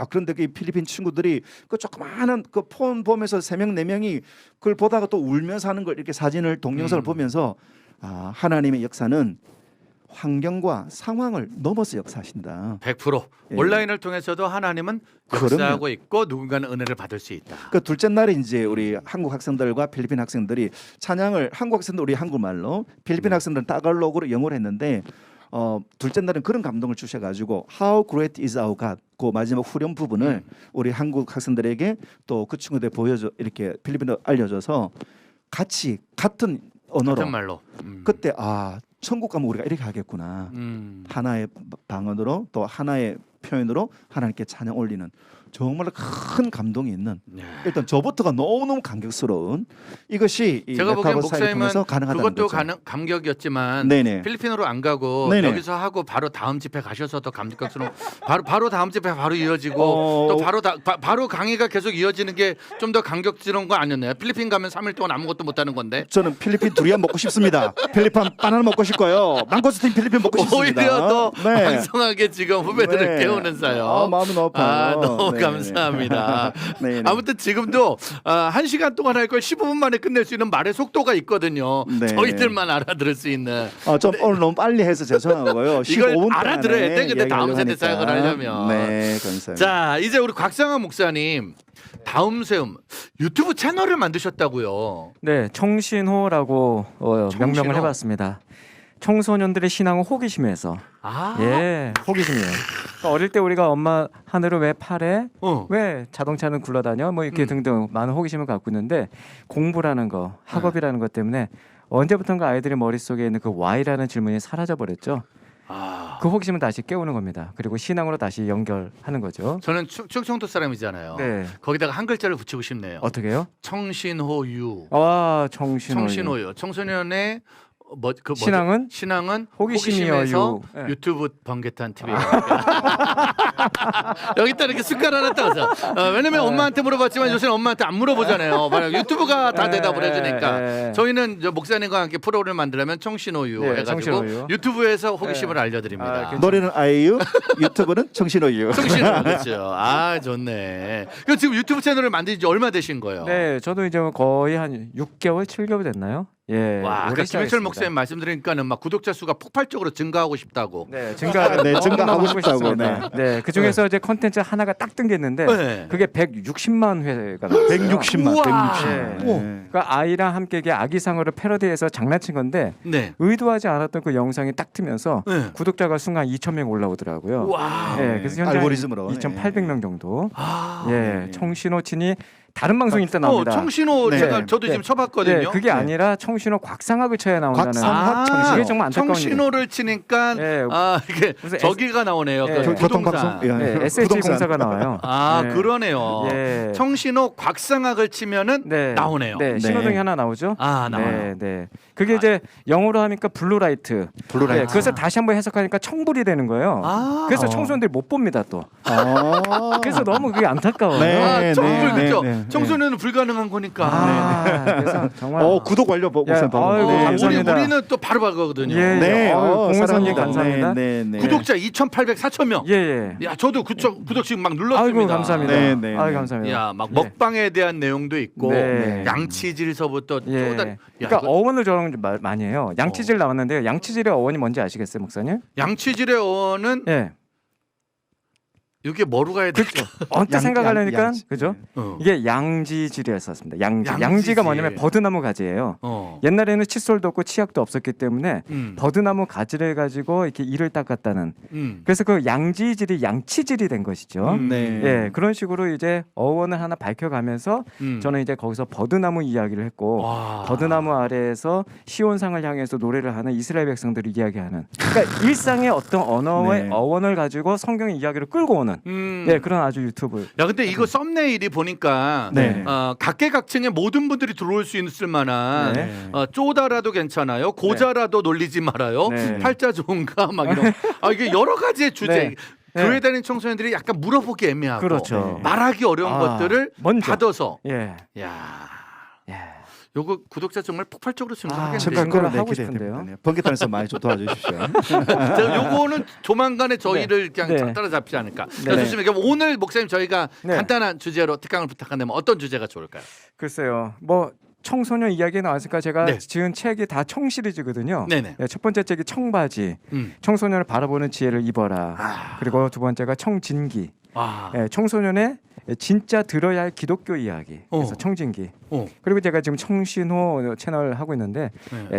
그런데 그 필리핀 친구들이 그 조그마한 그 폰 보면서 3명 4명이 그걸 보다가 또 울면서 하는 걸 이렇게 사진을 동영상을 보면서 하나님의 역사는 환경과 상황을 넘어서 역사하신다. 100% 예. 온라인을 통해서도 하나님은 역사하고 있고 누군가는 은혜를 받을 수 있다. 그 둘째 날에 이제 우리 한국 학생들과 필리핀 학생들이 찬양을 한국 학생들 우리 한국말로 필리핀 학생들은 따갈로그로 영어를 했는데 둘째 날은 그런 감동을 주셔가지고 How great is our God 그 마지막 후렴 부분을 우리 한국 학생들에게 또 그 친구들 보여줘 이렇게 필리핀어 알려줘서 같이 같은 언어로 같은 말로. 그때 천국 가면 우리가 이렇게 하겠구나. 하나의 방언으로 또 하나의 표현으로 하나님께 찬양 올리는 정말 큰 감동이 있는 일단 저부터가 너무너무 감격스러운 이것이 이 제가 보기엔 메타버스 사이를 통해서 가능하다는 그것도 거죠. 감격이었지만 네네. 필리핀으로 안 가고 네네. 여기서 하고 바로 다음 집회 가셔서 더 감격스러운 바로 다음 집회 바로 이어지고 또 바로 강의가 계속 이어지는 게 좀 더 감격스러운 거 아니었나요? 필리핀 가면 3일 동안 아무것도 못 하는 건데. 저는 필리핀 두리안 먹고 싶습니다. 필리핀 바나나 먹고 싶고요. 망고스틴 필리핀 먹고 싶습니다. 오히려 더 네. 반성하게 지금 후배들을 네. 깨우는 사요. 마음은 아파요. 너무 네. 감사합니다. 네네. 아무튼 지금도 1시간 동안 할 걸 15분 만에 끝낼 수 있는 말의 속도가 있거든요. 네. 저희들만 알아들을 수 있는. 좀 오늘 너무 빨리 해서 죄송하고요. 이걸 15분 알아들어야 돼. 근데 다음 세대 하니까. 사역을 하려면. 네, 감사합니다. 자, 이제 우리 곽상원 목사님 다음 세움 유튜브 채널을 만드셨다고요. 네, 청신호라고 명명을 해봤습니다. 청소년들의 신앙을 호기심에서 호기심이에요. 그러니까 어릴 때 우리가 엄마 하늘은 왜 파래? 왜 자동차는 굴러다녀? 뭐 이렇게 등등 많은 호기심을 갖고 있는데 공부라는 거, 학업이라는 것 때문에 언제부턴가 아이들의 머릿속에 있는 그 Y라는 질문이 사라져 버렸죠. 그 호기심을 다시 깨우는 겁니다. 그리고 신앙으로 다시 연결하는 거죠. 저는 충청도 사람이잖아요. 네. 거기다가 한 글자를 붙이고 싶네요. 어떻게요? 청신호유. 청신호유. 청신호유. 청소년의 신앙은 호기심에서 네. 유튜브 번개탄 TV. 여기다 이렇게 숟갈 하나 따서. 왜냐면 엄마한테 물어봤지만 요새는 엄마한테 안 물어보잖아요. 만약 유튜브가 다 대답을 해주니까. 저희는 목사님과 함께 프로그램을 만들려면 청신호유 해가지고 청신호유. 유튜브에서 호기심을 알려드립니다. 노래는 아이유, 유튜브는 청신호유. 청신호유 그렇죠. 아 좋네. 지금 유튜브 채널을 만든 지 얼마 되신 거예요? 네, 저도 이제 거의 한 6개월, 7개월 됐나요? 예. 와, 아까 김현철 목사님 말씀드리니까는 막 구독자 수가 폭발적으로 증가하고 싶다고. 네, 증가하고 싶다고. 네, 그 중에서 이제 컨텐츠 하나가 딱 뜬겼는데 그게 160만 회가 나왔어요. 160만. 네. 그러니까 아이랑 함께 이게 아기상어를 패러디해서 장난친 건데 의도하지 않았던 그 영상이 딱 뜨면서 구독자가 순간 2,000명 올라오더라고요. 와. 네, 그래서 현재 알고리즘으로 2,800명 정도. 예, 청신호 친이 다른 방송일 때 나옵니다. 청신호 저도 지금 쳐봤거든요. 네, 그게 아니라 청신호 곽상학을 쳐야 나온다는. 곽상학 이게 정말 안타까운 청신호를 치니까 이게 저기가 나오네요. 그 교통방송. SH 공사가 나와요. 그러네요. 청신호 곽상학을 치면은 나오네요. 네, 신호등이 하나 나오죠. 나와요. 네. 그게 이제 영어로 하니까 블루라이트. 네, 그래서 다시 한번 해석하니까 청불이 되는 거예요. 그래서 청소년들이 못 봅니다 또. 그래서 너무 그게 안타까워요. 청불 그렇죠. 청소년은 불가능한 거니까. 그래서 정말 구독 완료 목사님. 감사합니다. 우리는 또 바로 가거든요. 공원선님 감사합니다. 구독자 2,800, 4,000명. 야, 저도 구독 지금 막 눌렀습니다. 아이고 감사합니다. 감사합니다. 야, 막 먹방에 대한 내용도 있고 양치질서부터 그러니까 어원을 저런 많이 해요. 양치질 나왔는데요. 양치질의 어원이 뭔지 아시겠어요, 목사님? 양치질의 어원은 이게 뭐로 가야 되죠? 언뜻 생각하려니까 그죠? 이게 양지질이었습니다. 양지가 뭐냐면 버드나무 가지예요. 옛날에는 칫솔도 없고 치약도 없었기 때문에 버드나무 가지를 가지고 이렇게 이를 닦았다는. 그래서 그 양지질이 양치질이 된 것이죠. 예, 그런 식으로 이제 어원을 하나 밝혀가면서 저는 이제 거기서 버드나무 이야기를 했고 버드나무 아래에서 시온상을 향해서 노래를 하는 이스라엘 백성들을 이야기하는. 그러니까 일상의 어떤 언어의 어원을 가지고 성경의 이야기를 끌고 오는. 그런 아주 유튜브. 야, 근데 이거 썸네일이 보니까 각계각층의 모든 분들이 들어올 수 있을 만한 쪼다라도 괜찮아요. 고자라도 놀리지 말아요. 팔자 좋은가 막 이런. 이게 여러 가지의 주제. 교회 다니는 청소년들이 약간 물어보기 애매하고 그렇죠. 말하기 어려운 것들을 먼저. 받아서. 야. 요거 구독자 정말 폭발적으로 증가하겠네요. 그걸 하고 싶은데요. 번개탄에서 많이 좀 도와주십시오. 요거는 조만간에 저희를 그냥 따라잡지 않을까. 좋습니다. 그럼 오늘 목사님 저희가 간단한 주제로 특강을 부탁한다면 어떤 주제가 좋을까요? 글쎄요. 청소년 이야기 나왔으니까 제가 지은 책이 다 청 시리즈거든요. 첫 번째 책이 청바지, 청소년을 바라보는 지혜를 입어라. 그리고 두 번째가 청진기, 청소년의 진짜 들어야 할 기독교 이야기. 그래서 청진기. 그리고 제가 지금 청신호 채널 하고 있는데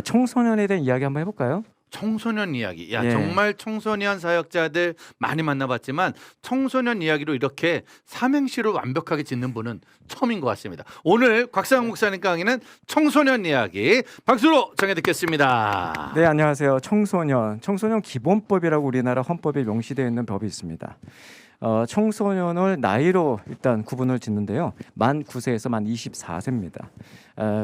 청소년에 대한 이야기 한번 해볼까요? 청소년 이야기. 정말 청소년 사역자들 많이 만나봤지만 청소년 이야기로 이렇게 삼행시를 완벽하게 짓는 분은 처음인 것 같습니다. 오늘 곽상학 목사님 강의는 청소년 이야기 박수로 정해 듣겠습니다. 네, 안녕하세요. 청소년 기본법이라고 우리나라 헌법에 명시되어 있는 법이 있습니다. 청소년을 나이로 일단 구분을 짓는데요. 만 9세에서 만 24세입니다.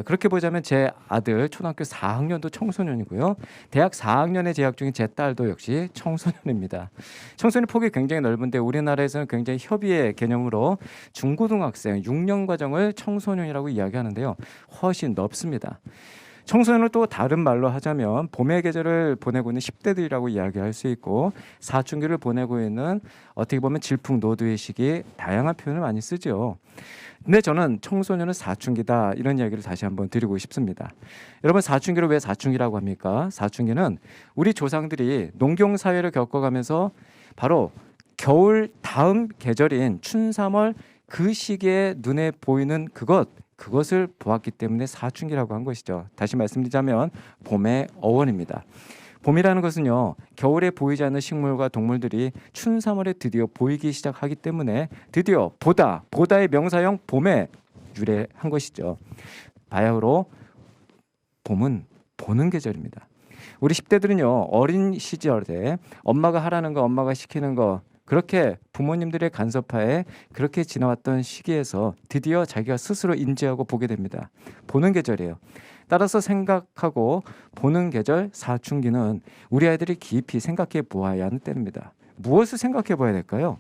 그렇게 보자면 제 아들 초등학교 4학년도 청소년이고요. 대학 4학년에 재학 중인 제 딸도 역시 청소년입니다. 청소년 폭이 굉장히 넓은데 우리나라에서는 굉장히 협의의 개념으로 중고등학생 6년 과정을 청소년이라고 이야기하는데요. 훨씬 넓습니다. 청소년을 또 다른 말로 하자면 봄의 계절을 보내고 있는 10대들이라고 이야기할 수 있고 사춘기를 보내고 있는 어떻게 보면 질풍노도의 시기 다양한 표현을 많이 쓰죠. 근데 저는 청소년은 사춘기다 이런 이야기를 다시 한번 드리고 싶습니다. 여러분 사춘기를 왜 사춘기라고 합니까? 사춘기는 우리 조상들이 농경사회를 겪어가면서 바로 겨울 다음 계절인 춘3월 그 시기에 눈에 보이는 그것을 보았기 때문에 사춘기라고 한 것이죠. 다시 말씀드리자면 봄의 어원입니다. 봄이라는 것은요, 겨울에 보이지 않는 식물과 동물들이 춘 3월에 드디어 보이기 시작하기 때문에 드디어 보다의 명사형 봄에 유래한 것이죠. 바야흐로 봄은 보는 계절입니다. 우리 10대들은요, 어린 시절에 엄마가 하라는 거, 엄마가 시키는 거 그렇게 부모님들의 간섭하에 그렇게 지나왔던 시기에서 드디어 자기가 스스로 인지하고 보게 됩니다. 보는 계절이에요. 따라서 생각하고 보는 계절 사춘기는 우리 아이들이 깊이 생각해 보아야 하는 때입니다. 무엇을 생각해 봐야 될까요?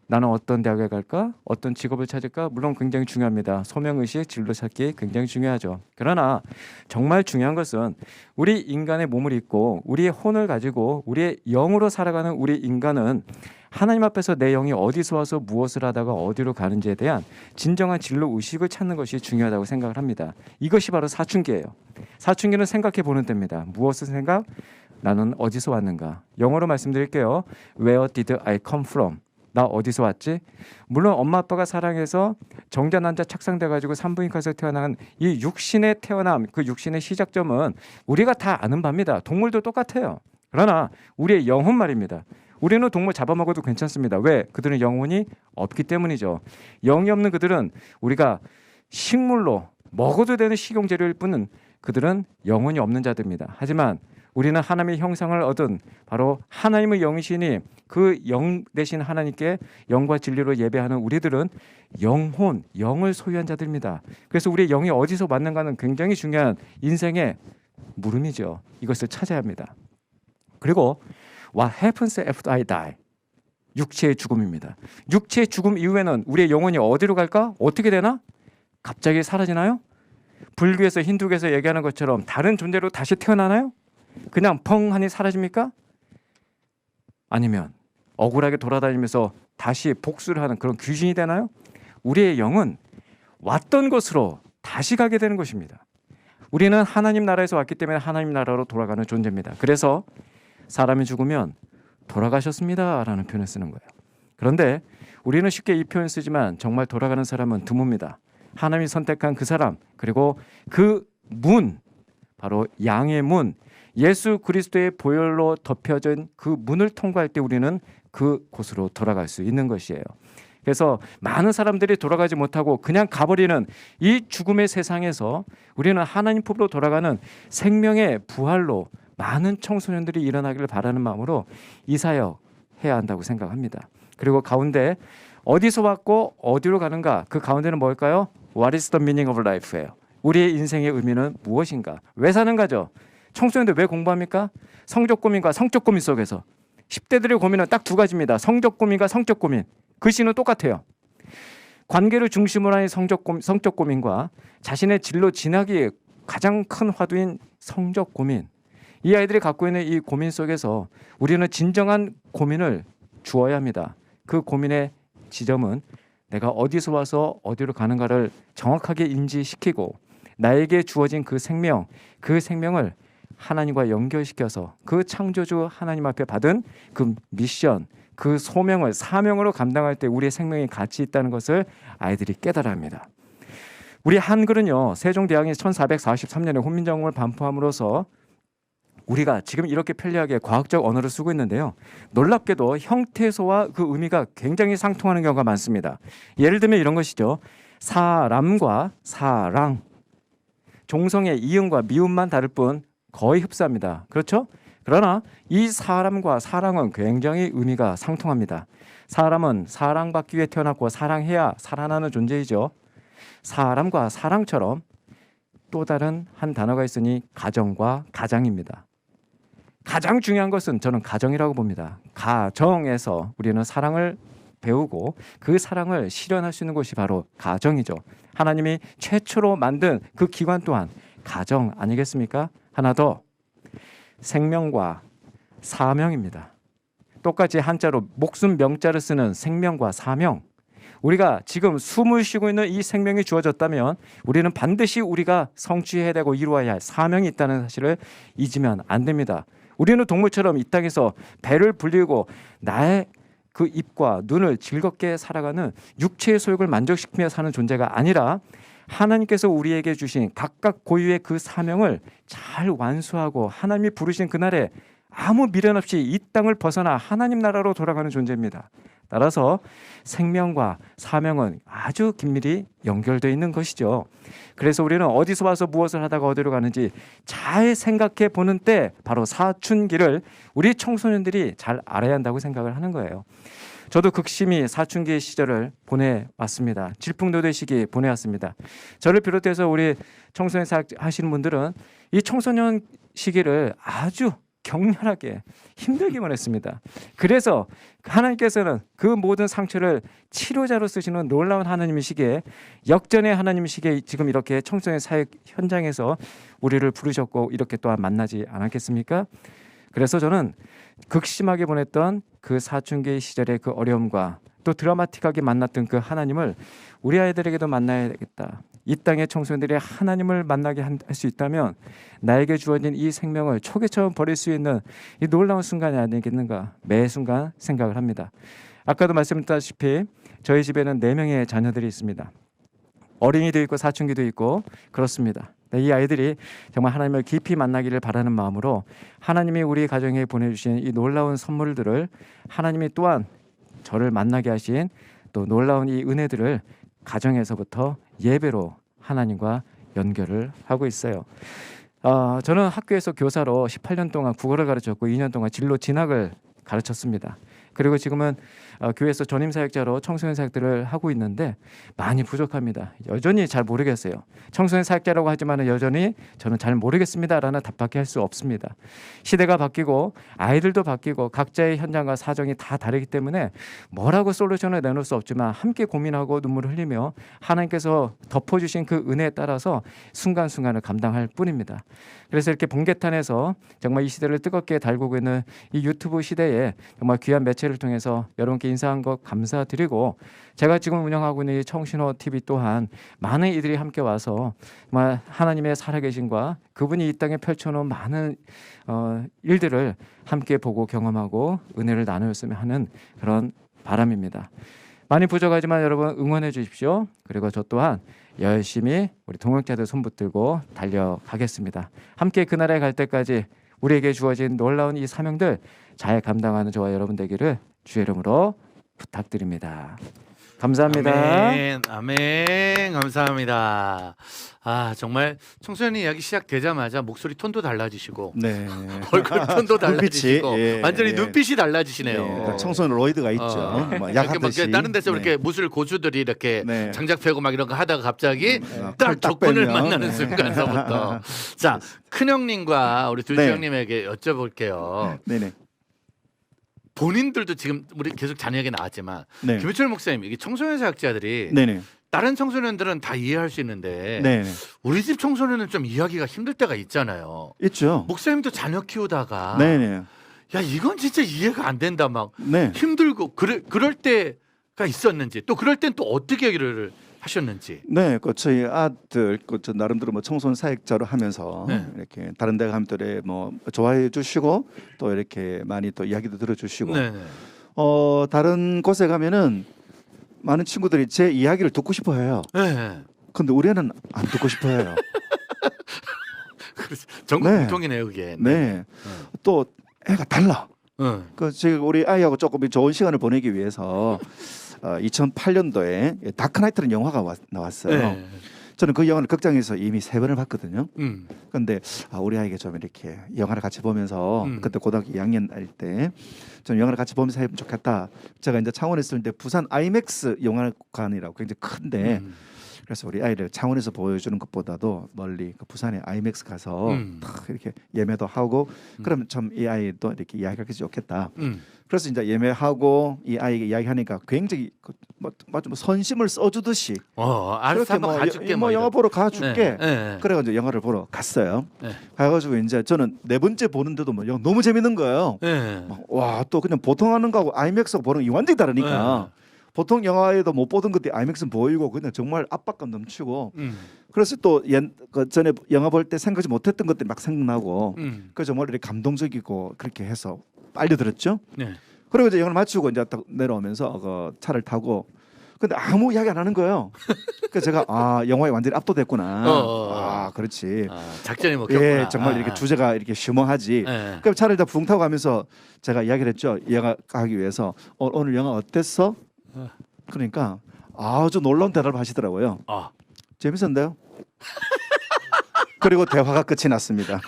나는 어떤 대학에 갈까? 어떤 직업을 찾을까? 물론 굉장히 중요합니다. 소명의식, 진로 찾기 굉장히 중요하죠. 그러나 정말 중요한 것은 우리 인간의 몸을 입고 우리의 혼을 가지고 우리의 영으로 살아가는 우리 인간은 하나님 앞에서 내 영이 어디서 와서 무엇을 하다가 어디로 가는지에 대한 진정한 진로 의식을 찾는 것이 중요하다고 생각을 합니다. 이것이 바로 사춘기예요. 사춘기는 생각해 보는 때입니다. 무엇을 생각? 나는 어디서 왔는가? 영어로 말씀드릴게요. Where did I come from? 나 어디서 왔지? 물론 엄마 아빠가 사랑해서 정자 난자 착상돼 가지고 산부인과에서 태어난 이 육신의 태어남, 그 육신의 시작점은 우리가 다 아는 바입니다. 동물도 똑같아요. 그러나 우리의 영혼 말입니다. 우리는 동물 잡아먹어도 괜찮습니다. 왜? 그들은 영혼이 없기 때문이죠. 영이 없는 그들은 우리가 식물로 먹어도 되는 식용재료일 뿐은 그들은 영혼이 없는 자들입니다. 하지만 우리는 하나님의 형상을 얻은 바로 하나님의 영이시니 그 영 대신 하나님께 영과 진리로 예배하는 우리들은 영혼, 영을 소유한 자들입니다. 그래서 우리의 영이 어디서 왔는가는 굉장히 중요한 인생의 물음이죠. 이것을 찾아야 합니다. 그리고 What happens after I die? 육체의 죽음입니다. 육체의 죽음 이후에는 우리의 영혼이 어디로 갈까? 어떻게 되나? 갑자기 사라지나요? 불교에서 힌두교에서 얘기하는 것처럼 다른 존재로 다시 태어나나요? 그냥 펑하니 사라집니까? 아니면 억울하게 돌아다니면서 다시 복수를 하는 그런 귀신이 되나요? 우리의 영은 왔던 곳으로 다시 가게 되는 것입니다. 우리는 하나님 나라에서 왔기 때문에 하나님 나라로 돌아가는 존재입니다. 그래서 사람이 죽으면 돌아가셨습니다 라는 표현을 쓰는 거예요. 그런데 우리는 쉽게 이 표현 쓰지만 정말 돌아가는 사람은 드뭅니다. 하나님이 선택한 그 사람, 그리고 그 문, 바로 양의 문, 예수 그리스도의 보혈로 덮여진 그 문을 통과할 때 우리는 그 곳으로 돌아갈 수 있는 것이에요. 그래서 많은 사람들이 돌아가지 못하고 그냥 가버리는 이 죽음의 세상에서 우리는 하나님 품으로 돌아가는 생명의 부활로 많은 청소년들이 일어나기를 바라는 마음으로 이 사역 해야 한다고 생각합니다. 그리고 가운데 어디서 왔고 어디로 가는가, 그 가운데는 뭘까요? What is the meaning of life예요. 우리의 인생의 의미는 무엇인가? 왜 사는가죠? 청소년들 왜 공부합니까? 성적 고민과 성적 고민 속에서 10대들의 고민은 딱 두 가지입니다. 성적 고민과 성적 고민. 글씨는 똑같아요. 관계를 중심으로 하는 성적 고민과 자신의 진로 진학이 가장 큰 화두인 성적 고민. 이 아이들이 갖고 있는 이 고민 속에서 우리는 진정한 고민을 주어야 합니다. 그 고민의 지점은 내가 어디서 와서 어디로 가는가를 정확하게 인지시키고 나에게 주어진 그 생명을 하나님과 연결시켜서 그 창조주 하나님 앞에 받은 그 미션, 그 소명을 사명으로 감당할 때 우리의 생명이 가치 있다는 것을 아이들이 깨달아야 합니다. 우리 한글은요, 세종대왕이 1443년에 훈민정음을 반포함으로써 우리가 지금 이렇게 편리하게 과학적 언어를 쓰고 있는데요. 놀랍게도 형태소와 그 의미가 굉장히 상통하는 경우가 많습니다. 예를 들면 이런 것이죠. 사람과 사랑. 종성의 이음과 미음만 다를 뿐 거의 흡사합니다. 그렇죠? 그러나 이 사람과 사랑은 굉장히 의미가 상통합니다. 사람은 사랑받기 위해 태어났고 사랑해야 살아나는 존재이죠. 사람과 사랑처럼 또 다른 한 단어가 있으니 가정과 가장입니다. 가장 중요한 것은 저는 가정이라고 봅니다. 가정에서 우리는 사랑을 배우고 그 사랑을 실현할 수 있는 곳이 바로 가정이죠. 하나님이 최초로 만든 그 기관 또한 가정 아니겠습니까? 하나 더, 생명과 사명입니다. 똑같이 한자로 목숨 명자를 쓰는 생명과 사명. 우리가 지금 숨을 쉬고 있는 이 생명이 주어졌다면 우리는 반드시 우리가 성취해야 되고 이루어야 할 사명이 있다는 사실을 잊으면 안 됩니다. 우리는 동물처럼 이 땅에서 배를 불리고 나의 그 입과 눈을 즐겁게 살아가는 육체의 소욕을 만족시키며 사는 존재가 아니라 하나님께서 우리에게 주신 각각 고유의 그 사명을 잘 완수하고 하나님이 부르신 그날에 아무 미련 없이 이 땅을 벗어나 하나님 나라로 돌아가는 존재입니다. 따라서 생명과 사명은 아주 긴밀히 연결되어 있는 것이죠. 그래서 우리는 어디서 와서 무엇을 하다가 어디로 가는지 잘 생각해 보는 때 바로 사춘기를 우리 청소년들이 잘 알아야 한다고 생각을 하는 거예요. 저도 극심히 사춘기 시절을 보내왔습니다. 질풍노도의 시기 보내왔습니다. 저를 비롯해서 우리 청소년 사역 하시는 분들은 이 청소년 시기를 아주 격렬하게 힘들게 보냈습니다. 그래서 하나님께서는 그 모든 상처를 치료자로 쓰시는 놀라운 하나님의 시기에 역전의 하나님의 시기에 지금 이렇게 청소년 사역 현장에서 우리를 부르셨고 이렇게 또한 만나지 않았겠습니까? 그래서 저는 극심하게 보냈던 그 사춘기 시절의 그 어려움과 또 드라마틱하게 만났던 그 하나님을 우리 아이들에게도 만나야 되겠다. 이 땅의 청소년들이 하나님을 만나게 할 수 있다면 나에게 주어진 이 생명을 초계처럼 버릴 수 있는 이 놀라운 순간이 아니겠는가 매 순간 생각을 합니다. 아까도 말씀드렸다시피 저희 집에는 4명의 자녀들이 있습니다. 어린이도 있고 사춘기도 있고 그렇습니다. 이 아이들이 정말 하나님을 깊이 만나기를 바라는 마음으로 하나님이 우리 가정에 보내주신 이 놀라운 선물들을 하나님이 또한 저를 만나게 하신 또 놀라운 이 은혜들을 가정에서부터 예배로 하나님과 연결을 하고 있어요. 저는 학교에서 교사로 18년 동안 국어를 가르쳤고 2년 동안 진로 진학을 가르쳤습니다. 그리고 지금은 교회에서 전임 사역자로 청소년 사역들을 하고 있는데 많이 부족합니다. 여전히 잘 모르겠어요. 청소년 사역자라고 하지만 여전히 저는 잘 모르겠습니다라는 답밖에 할 수 없습니다. 시대가 바뀌고 아이들도 바뀌고 각자의 현장과 사정이 다 다르기 때문에 뭐라고 솔루션을 내놓을 수 없지만 함께 고민하고 눈물을 흘리며 하나님께서 덮어주신 그 은혜에 따라서 순간순간을 감당할 뿐입니다. 그래서 이렇게 번개탄에서 정말 이 시대를 뜨겁게 달구고 있는 이 유튜브 시대에 정말 귀한 매체를 통해서 여러분께 인사한 것 감사드리고 제가 지금 운영하고 있는 이 청신호 TV 또한 많은 이들이 함께 와서 정말 하나님의 살아계심과 그분이 이 땅에 펼쳐놓은 많은 일들을 함께 보고 경험하고 은혜를 나누었으면 하는 그런 바람입니다. 많이 부족하지만 여러분 응원해 주십시오. 그리고 저 또한 열심히 우리 동역자들 손 붙들고 달려가겠습니다. 함께 그날에 갈 때까지 우리에게 주어진 놀라운 이 사명들 잘 감당하는 저와 여러분 되기를 주의 이름으로 부탁드립니다. 감사합니다. 아멘, 아멘, 감사합니다. 정말 청소년 이야기 시작되자마자 목소리 톤도 달라지시고 네. 얼굴 톤도 달라지시고 예, 완전히 예. 눈빛이 달라지시네요. 그러니까 청소년 로이드가 있죠. 뭐 약하듯이. 다른 데서 이렇게 무술 고수들이 이렇게 네. 장작 패고 막 이런 거 하다가 갑자기 칼 딱 딱 적군을 빼면. 만나는 네. 순간서부터 자 큰형님과 우리 둘째 네. 형님에게 여쭤볼게요. 네네. 본인들도 지금 우리 계속 자녀 얘기 나왔지만 네. 김효철 목사님 이게 청소년 사역자들이 네네. 다른 청소년들은 다 이해할 수 있는데 네네. 우리 집 청소년은 좀 이해하기가 힘들 때가 있잖아요. 있죠. 목사님도 자녀 키우다가 네네. 야 이건 진짜 이해가 안 된다 막 네. 힘들고 그럴 때가 있었는지 또 그럴 땐 또 어떻게 얘기를 하셨는지. 네, 그 저희 아들 저 나름대로 뭐 청소년 사역자로 하면서 네. 이렇게 다른 데 가면 뭐 좋아해 주시고 또 이렇게 많이 또 이야기도 들어주시고 네네. 다른 곳에 가면은 많은 친구들이 제 이야기를 듣고 싶어해요. 네. 근데 우리 애는 안 듣고 싶어해요. 전국 네. 공통이네요 그게. 네, 또 애가 달라. 그 지금 우리 아이하고 조금 좋은 시간을 보내기 위해서 2008년도에 다크나이트라는 영화가 나왔어요. 네. 저는 그 영화를 극장에서 이미 3번을 봤거든요. 음. 근데 우리 아이에게 좀 이렇게 영화를 같이 보면서 그때 고등학교 2학년 할 때 좀 영화를 같이 보면서 해보면 좋겠다. 제가 이제 창원에 있을 때 부산 아이맥스 영화관이라고 굉장히 큰데 그래서 우리 아이를 창원에서 보여주는 것보다도 멀리 그 부산에 아이맥스 가서 탁 이렇게 예매도 하고 그러면 참 이 아이도 이렇게 이야기하기 좋겠다. 그래서 이제 예매하고 이 아이에게 이야기하니까 굉장히 뭐 선심을 써주듯이 알았어 한번 가줄게 뭐 영화 보러 가줄게. 네. 그래가지고 영화를 보러 갔어요. 네. 가가지고 이제 저는 4번째 보는데도 뭐 영화 너무 재밌는 거예요. 네. 와 또 그냥 보통 하는 거하고 아이맥스 보는 게 완전히 다르니까 보통 영화에도 못 보던 것들이 아이맥스 보이고 그냥 정말 압박감 넘치고 그래서 또 그 전에 영화 볼 때 생각지 못했던 것들이 막 생각나고 그래서 정말 이렇게 감동적이고 그렇게 해서 알려드렸죠. 네. 그리고 이제 영화를 마치고 이제 딱 내려오면서 그 차를 타고 근데 아무 이야기 안 하는 거예요. 그래서 제가 영화에 완전히 압도됐구나. 그렇지. 작전이 먹혔구나. 예, 정말 이렇게 주제가 이렇게 심오하지. 네. 그럼 차를 다 붕 타고 가면서 제가 이야기를 했죠. 영화 가기 위해서 오늘 영화 어땠어? 그러니까 아주 놀라운 대답을 하시더라고요. 재밌었는데요. 그리고 대화가 끝이 났습니다.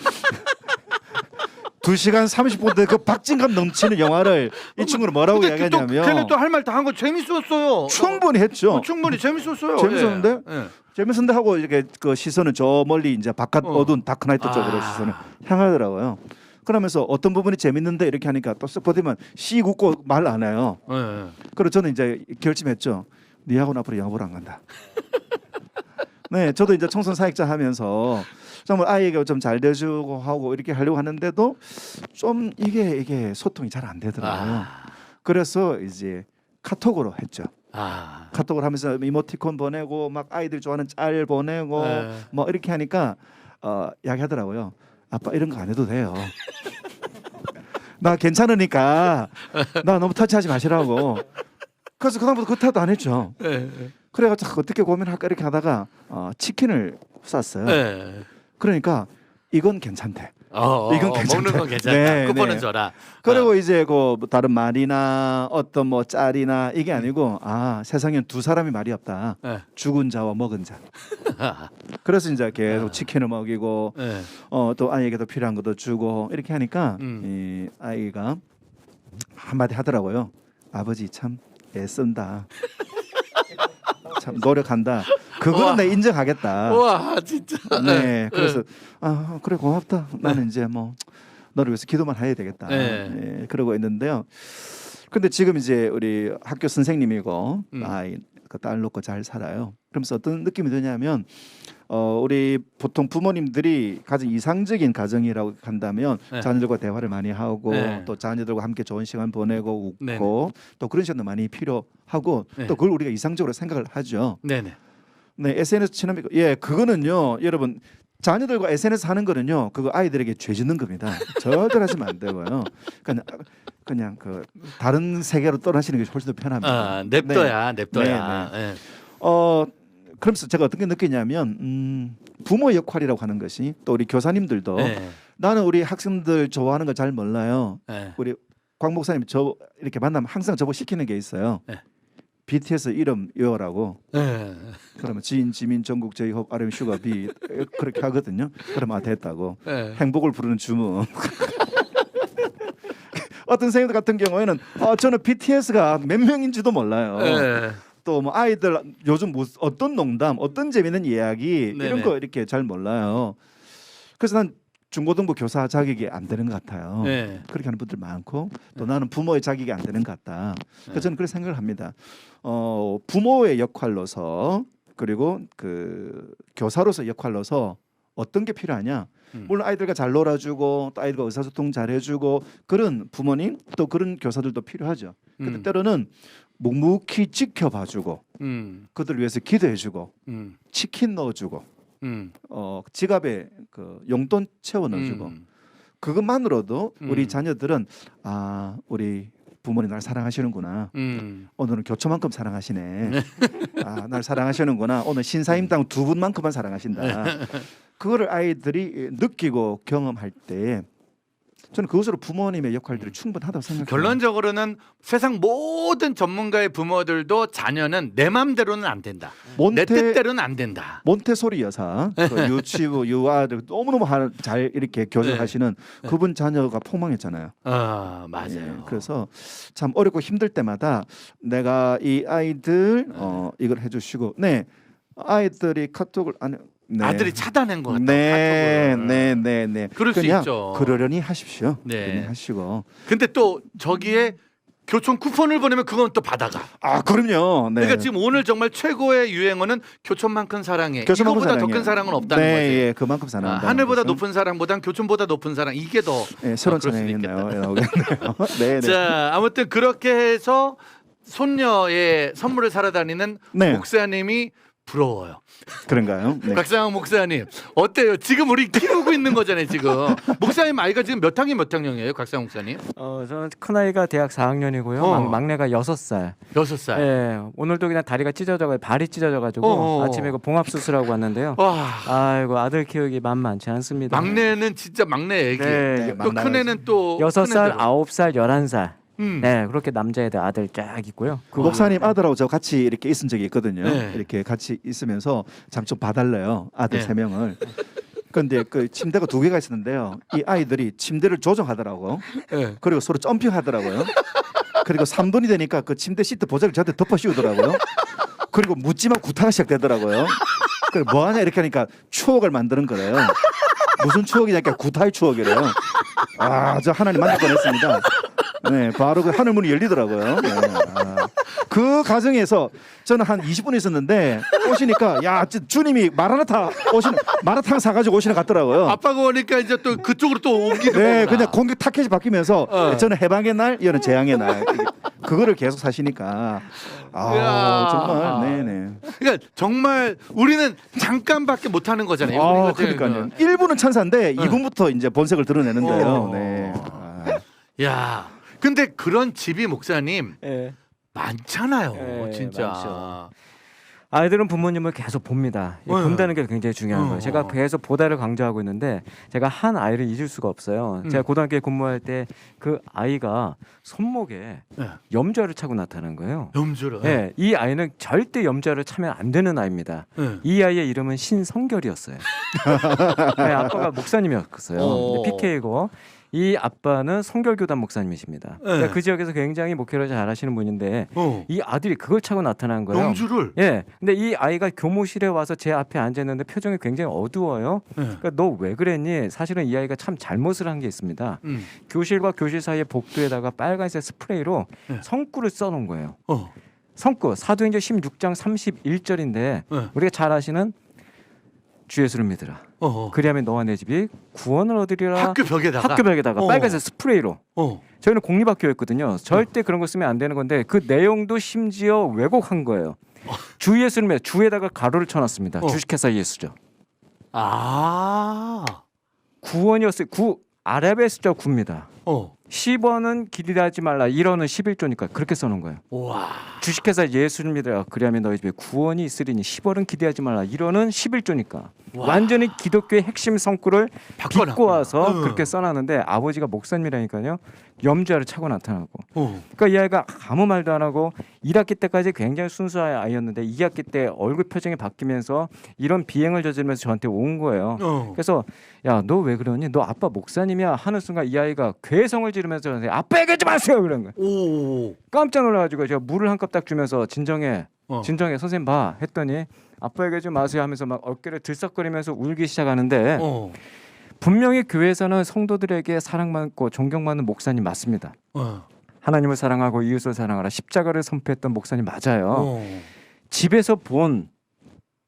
2시간 30분대 그 박진감 넘치는 영화를 이 친구는 뭐라고 이야기하냐면 걔는 또 할 말 다 한 거 재밌었어요. 충분히 했죠. 충분히 재밌었어요. 재밌었는데 예. 재밌었는데 하고 이렇게 그 시선은 저 멀리 이제 바깥 어두운 다크나이트 쪽으로 시선을 향하더라고요. 그러면서 어떤 부분이 재밌는데 이렇게 하니까 또 쓱 보더만 씩 웃고 말 안 해요. 그래서 저는 이제 결심했죠. 니하고는 앞으로 영화 보러 안 간다. 네, 저도 이제 청소년 사역자 하면서 정말 아이에게 좀 잘 돼주고 하고 이렇게 하려고 하는데도 좀 이게 소통이 잘 안 되더라고요. 그래서 이제 카톡으로 했죠. 카톡을 하면서 이모티콘 보내고 막 아이들 좋아하는 짤 보내고 뭐 이렇게 하니까 이야기하더라고요. 아빠 이런 거 안 해도 돼요. 나 괜찮으니까 나 너무 터치하지 마시라고. 그래서 그다음부터 그 타도 안 했죠. 그래가지고 어떻게 고민할까 이렇게 하다가 치킨을 쐈어요. 그러니까 이건 괜찮대. 이건 괜찮다. 먹는 건 괜찮다. 네, 쿠폰은 네. 줘라. 그리고 이제 그 다른 말이나 어떤 뭐 짤이나 이게 아니고 세상엔 두 사람이 말이 없다. 죽은 자와 먹은 자. 그래서 이제 계속 치킨을 먹이고 또 아이에게도 필요한 것도 주고 이렇게 하니까 이 아이가 한마디 하더라고요. 아버지 참 애쓴다. 참 노력한다. 그거는 내가 인정하겠다. 와 진짜. 네. 그래서 그래 고맙다. 나는 이제 뭐 너를 위해서 기도만 해야 되겠다. 네, 그러고 있는데요. 근데 지금 이제 우리 학교 선생님이고 아이 그 딸 놓고 잘 살아요. 그러면서 어떤 느낌이 드냐면 우리 보통 부모님들이 가장 이상적인 가정이라고 한다면 자녀들과 대화를 많이 하고 또 자녀들과 함께 좋은 시간 보내고 웃고 또 그런 시간도 많이 필요하고 또 그걸 우리가 이상적으로 생각을 하죠. 네, SNS 친합니까? 예, 그거는요, 여러분. 자녀들과 SNS 하는 거는요, 그거 아이들에게 죄 짓는 겁니다. 절대 하시면 안 되고요. 그냥 그 다른 세계로 떠나시는 게 훨씬 더 편합니다. 냅둬야. 네. 그러면서 제가 어떤 게 느끼냐면 부모 역할이라고 하는 것이 또 우리 교사님들도 나는 우리 학생들 좋아하는 걸 잘 몰라요. 우리 광 목사님 저 이렇게 만나면 항상 저보고 시키는 게 있어요. BTS 이름 외워라고. 그러면 지인, 지민, 전국, 제이홉, RM, 슈가, 비 그렇게 하거든요. 그러면 됐다고. 행복을 부르는 주문. 어떤 선생님들 같은 경우에는 저는 BTS가 몇 명인지도 몰라요. 또 뭐 아이들 요즘 어떤 농담, 어떤 재미있는 이야기 이런 거 이렇게 잘 몰라요. 그래서 난 중고등부 교사 자격이 안 되는 것 같아요. 그렇게 하는 분들 많고 또 나는 부모의 자격이 안 되는 것 같다. 그래서 저는 그런 생각을 합니다. 부모의 역할로서 그리고 그 교사로서 역할로서 어떤 게 필요하냐? 물론 아이들과 잘 놀아주고 또 아이들과 의사소통 잘 해주고 그런 부모님 또 그런 교사들도 필요하죠. 근데 때로는 묵묵히 지켜봐주고 그들을 위해서 기도해주고 치킨 넣어주고 지갑에 그 용돈 채워 넣어주고 그것만으로도 우리 자녀들은 우리 부모님 날 사랑하시는구나. 오늘은 교초만큼 사랑하시네. 날 사랑하시는구나. 오늘 신사임당 두 분만큼만 사랑하신다. 그거를 아이들이 느끼고 경험할 때 저는 그것으로 부모님의 역할들이 충분하다고 생각해요. 결론적으로는 세상 모든 전문가의 부모들도 자녀는 내 맘대로는 안 된다. 내 뜻대로는 안 된다. 몬테소리 여사, 그 유치부 유아들 너무너무 잘 이렇게 교육하시는 그분 자녀가 폭망했잖아요. 맞아요. 그래서 참 어렵고 힘들 때마다 내가 이 아이들 이걸 해주시고, 아이들이 카톡을 아들이 차단한 것 같다. 네. 그럴 수 있죠. 그러려니 하십시오. 그러려니 하시고. 근데 또 저기에 교촌 쿠폰을 보내면 그건 또 받아가. 그럼요. 네. 그러니까 지금 오늘 정말 최고의 유행어는 교촌만큼 사랑해. 이거보다 더 큰 사랑은 없다는 거지. 예, 그만큼 사랑한다. 하늘보다 높은 사랑보단 교촌보다 높은 사랑. 이게 더 새로운 찬양이겠네요. 네. 자, 아무튼 그렇게 해서 손녀의 선물을 사러 다니는 목사님이 부러워요. 그런가요? 박상학 목사님 어때요? 지금 우리 키우고 있는 거잖아요. 지금 목사님 아이가 지금 몇 학년이에요, 박상학 목사님? 저는 큰 아이가 대학 4학년이고요. 막내가 6살. 6살. 네, 오늘도 그냥 다리가 발이 찢어져가지고 아침에 그 봉합 수술하고 왔는데요. 아이고 아들 키우기 만만치 않습니다. 막내는 진짜 막내 애기. 또 큰 애는 또 6살, 9살, 11살. 네, 그렇게 남자애들 아들 쫙 있고요. 그 목사님 아들하고 저 같이 이렇게 있은 적이 있거든요. 이렇게 같이 있으면서 잠 좀 봐달래요. 아들 3명을. 근데 그 침대가 두 개가 있었는데요. 이 아이들이 침대를 조정하더라고. 네. 그리고 서로 점핑하더라고요. 그리고 3분이 되니까 그 침대 시트 보자기를 저한테 덮어 씌우더라고요. 그리고 묻지마 구타가 시작되더라고요. 그래 뭐 하냐 이렇게 하니까 추억을 만드는 거래요. 무슨 추억이냐니까 구타의 추억이래요. 아, 저 하나님 만날 뻔했습니다. 네, 바로 그 하늘 문이 열리더라고요. 네, 그 과정에서 저는 한 20분 있었는데 오시니까 야, 주님이 마라탕 사가지고 오시는 것 같더라고요. 아빠가 오니까 이제 또 그쪽으로 또 옮기는 네, 거구나. 그냥 공격 타켓이 바뀌면서 저는 해방의 날, 얘는 재앙의 날. 그거를 계속 사시니까 이야. 정말 네네. 그러니까 정말 우리는 잠깐밖에 못 하는 거잖아요. 그러니까요. 1부는 천사인데 2부부터 이제 본색을 드러내는데요. 어. 네. 야, 근데 그런 집이 목사님 예. 많잖아요. 예, 진짜. 많죠. 아이들은 부모님을 계속 봅니다. 이 네. 본다는 게 굉장히 중요한 거예요. 제가 계속 보다를 강조하고 있는데 제가 한 아이를 잊을 수가 없어요. 제가 고등학교에 근무할 때 그 아이가 손목에 염좌를 차고 나타난 거예요. 염주를. 네, 이 아이는 절대 염좌를 차면 안 되는 아이입니다. 이 아이의 이름은 신성결이었어요. 네, 아빠가 목사님이었어요. 근데 PK고 이 아빠는 성결교단 목사님이십니다. 그러니까 그 지역에서 굉장히 목회를 잘하시는 분인데 이 아들이 그걸 차고 나타난 거예요. 염주를. 예. 근데 이 아이가 교무실에 와서 제 앞에 앉아 있는데 표정이 굉장히 어두워요. 그러니까 너 왜 그랬니? 사실은 이 아이가 참 잘못을 한 게 있습니다. 교실과 교실 사이의 복도에다가 빨간색 스프레이로 성구를 써놓은 거예요. 성구 사도행전 16장 31절인데 우리가 잘 아시는 주 예수를 믿으라. 그리하면 너와 내 집이 구원을 얻으리라. 학교 벽에다가 빨간색 스프레이로. 저희는 공립학교였거든요. 절대 그런 거 쓰면 안 되는 건데 그 내용도 심지어 왜곡한 거예요. 주 예수를 믿 주에다가 가로를 쳐놨습니다. 주식회사 예수죠. 아, 구원이었어요. 아랍의 숫자 9입니다. 10원은 기대하지 말라. 1원은 11조니까 그렇게 써놓은 거예요. 와. 주식회사 예수를 믿으라. 그리하면 너희 집에 구원이 있으리니 10원은 기대하지 말라. 1원은 11조니까. 완전히 기독교의 핵심 성구를 빚고 와서 그렇게 써놨는데 아버지가 목사님이라니까요. 염좌를 차고 나타나고. 그러니까 이 아이가 아무 말도 안 하고 1학기 때까지 굉장히 순수한 아이였는데 2학기 때 얼굴 표정이 바뀌면서 이런 비행을 저지르면서 저한테 온 거예요. 그래서 야, 너 왜 그러니? 너 아빠 목사님이야 하는 순간 이 아이가 괴성을 지르면서 저한테 아빠 얘기하지 마세요 그런 거예요. 오. 깜짝 놀라가지고 제가 물을 한 컵 딱 주면서 진정해 선생님 봐 했더니 아빠 얘기하지 마세요 하면서 막 어깨를 들썩거리면서 울기 시작하는데 분명히 교회에서는 성도들에게 사랑받고 존경받는 목사님 맞습니다. 하나님을 사랑하고 이웃을 사랑하라 십자가를 선포했던 목사님 맞아요. 집에서 본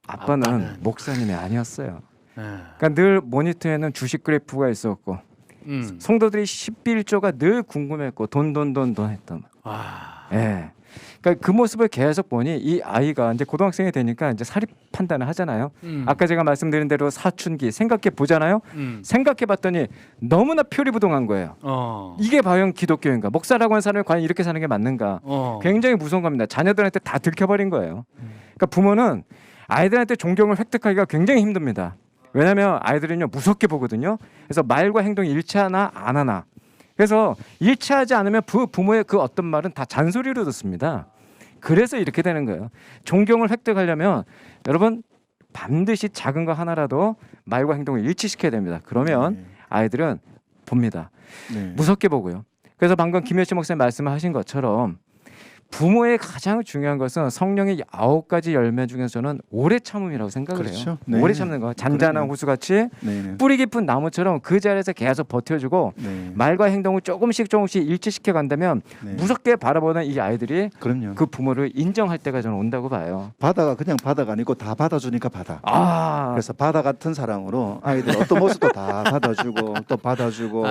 아빠는 목사님이 아니었어요. 그러니까 늘 모니터에는 주식 그래프가 있었고 성도들이 11조가 늘 궁금했고 돈 했던. 예. 그러니까 그 모습을 계속 보니 이 아이가 이제 고등학생이 되니까 이제 사립 판단을 하잖아요. 아까 제가 말씀드린 대로 사춘기 생각해 보잖아요. 생각해 봤더니 너무나 표리부동한 거예요. 이게 과연 기독교인가? 목사라고 하는 사람이 과연 이렇게 사는 게 맞는가? 굉장히 무서운 겁니다. 자녀들한테 다 들켜버린 거예요. 그러니까 부모는 아이들한테 존경을 획득하기가 굉장히 힘듭니다. 왜냐하면 아이들은요 무섭게 보거든요. 그래서 말과 행동이 일치하나 안 하나. 그래서 일치하지 않으면 부모의 그 어떤 말은 다 잔소리로 듣습니다. 그래서 이렇게 되는 거예요. 존경을 획득하려면 여러분 반드시 작은 거 하나라도 말과 행동을 일치시켜야 됩니다. 그러면 아이들은 봅니다. 무섭게 보고요. 그래서 방금 김효신 목사님 말씀하신 것처럼 부모의 가장 중요한 것은 성령의 9가지 열매 중에서 저는 오래 참음이라고 생각을 해요. 오래 참는 거. 잔잔한 호수같이 뿌리 깊은 나무처럼 그 자리에서 계속 버텨주고 말과 행동을 조금씩 일치시켜 간다면 무섭게 바라보는 이 아이들이 그 부모를 인정할 때가 저는 온다고 봐요. 바다가 그냥 바다가 아니고 다 받아주니까 바다. 그래서 바다 같은 사랑으로 아이들 어떤 모습도 다 받아주고 또 받아주고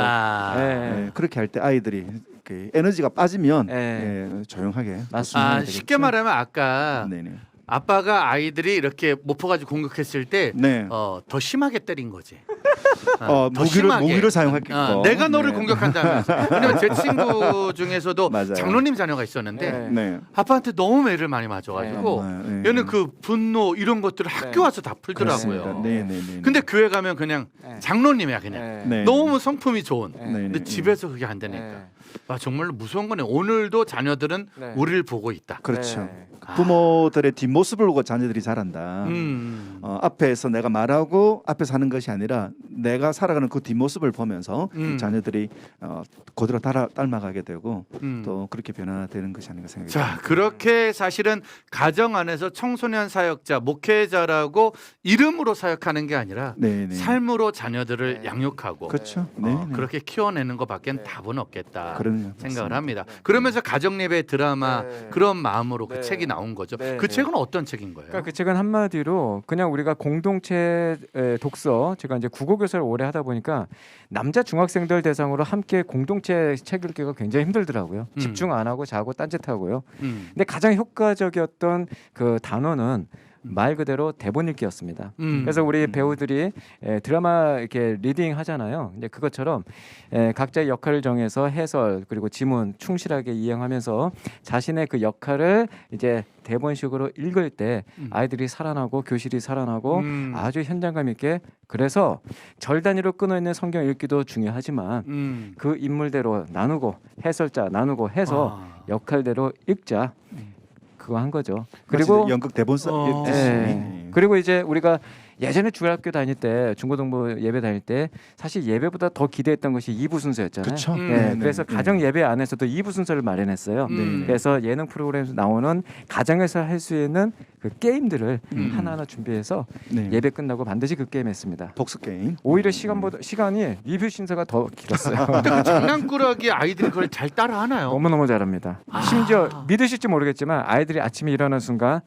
그렇게 할 때 아이들이 에너지가 빠지면 조용하게. 맞습니다. 쉽게 말하면 아까 아빠가 아이들이 이렇게 못 퍼가지고 공격했을 때 더 심하게 때린 거지. 더 무기를 사용했겠고. 내가 너를 공격한다면서. 왜냐면 제 친구 중에서도 장로님 자녀가 있었는데 아빠한테 너무 매를 많이 맞아가지고 얘는 그 분노 이런 것들을 학교 와서 다 풀더라고요. 근데 교회 가면 그냥 장로님이야 그냥. 너무 성품이 좋은. 근데 집에서 그게 안 되니까. 정말로 무서운 거네. 오늘도 자녀들은 네. 우리를 보고 있다. 그렇죠. 네. 부모들의 뒷모습을 보고 자녀들이 자란다. 앞에서 내가 말하고 앞에서 하는 것이 아니라 내가 살아가는 그 뒷모습을 보면서 자녀들이 그대로 닮아가게 되고 또 그렇게 변화되는 것이 아닌가 생각이 듭니다. 자, 그렇게 사실은 가정 안에서 청소년 사역자, 목회자라고 이름으로 사역하는 게 아니라 네네. 삶으로 자녀들을 네. 양육하고 그렇죠. 네. 그렇게 키워내는 것밖에 네. 답은 없겠다 그런 생각을 합니다. 그러면서 가정 예배 드라마 네. 그런 마음으로 그 네. 책이 나온 거죠. 네. 그 네. 책은 어떤 책인 거예요? 그러니까 그 책은 한마디로 그냥 우리가 공동체 독서, 제가 이제 국어 교사를 오래 하다 보니까 남자 중학생들 대상으로 함께 공동체 책 읽기가 굉장히 힘들더라고요. 집중 안 하고 자고 딴짓하고요. 근데 가장 효과적이었던 그 단어는 말 그대로 대본 읽기였습니다. 그래서 우리 배우들이 드라마 이렇게 리딩 하잖아요. 이제 그것처럼 각자의 역할을 정해서 해설 그리고 지문 충실하게 이행하면서 자신의 그 역할을 이제 대본식으로 읽을 때 아이들이 살아나고 교실이 살아나고 아주 현장감 있게, 그래서 절 단위로 끊어 있는 성경 읽기도 중요하지만 그 인물대로 나누고 해설자 나누고 해서 역할대로 읽자. 그거 한 거죠. 그리고 연극 대본 쓰듯이. 그리고 이제 우리가 예전에 중학교 다닐 때 중고등부 예배 다닐 때 사실 예배보다 더 기대했던 것이 2부 순서였잖아요. 그렇죠. 그래서 가정 예배 안에서도 2부 순서를 마련했어요. 그래서 예능 프로그램에서 나오는 가정에서 할 수 있는 그 게임들을 하나하나 준비해서 예배 끝나고 반드시 그 게임 했습니다. 복수 게임. 오히려 시간이 리뷰 신사가 더 길었어요. 근데 그 장난꾸러기 아이들이 그걸 잘 따라 하나요? 너무너무 잘합니다. 심지어 믿으실지 모르겠지만 아이들이 아침에 일어나는 순간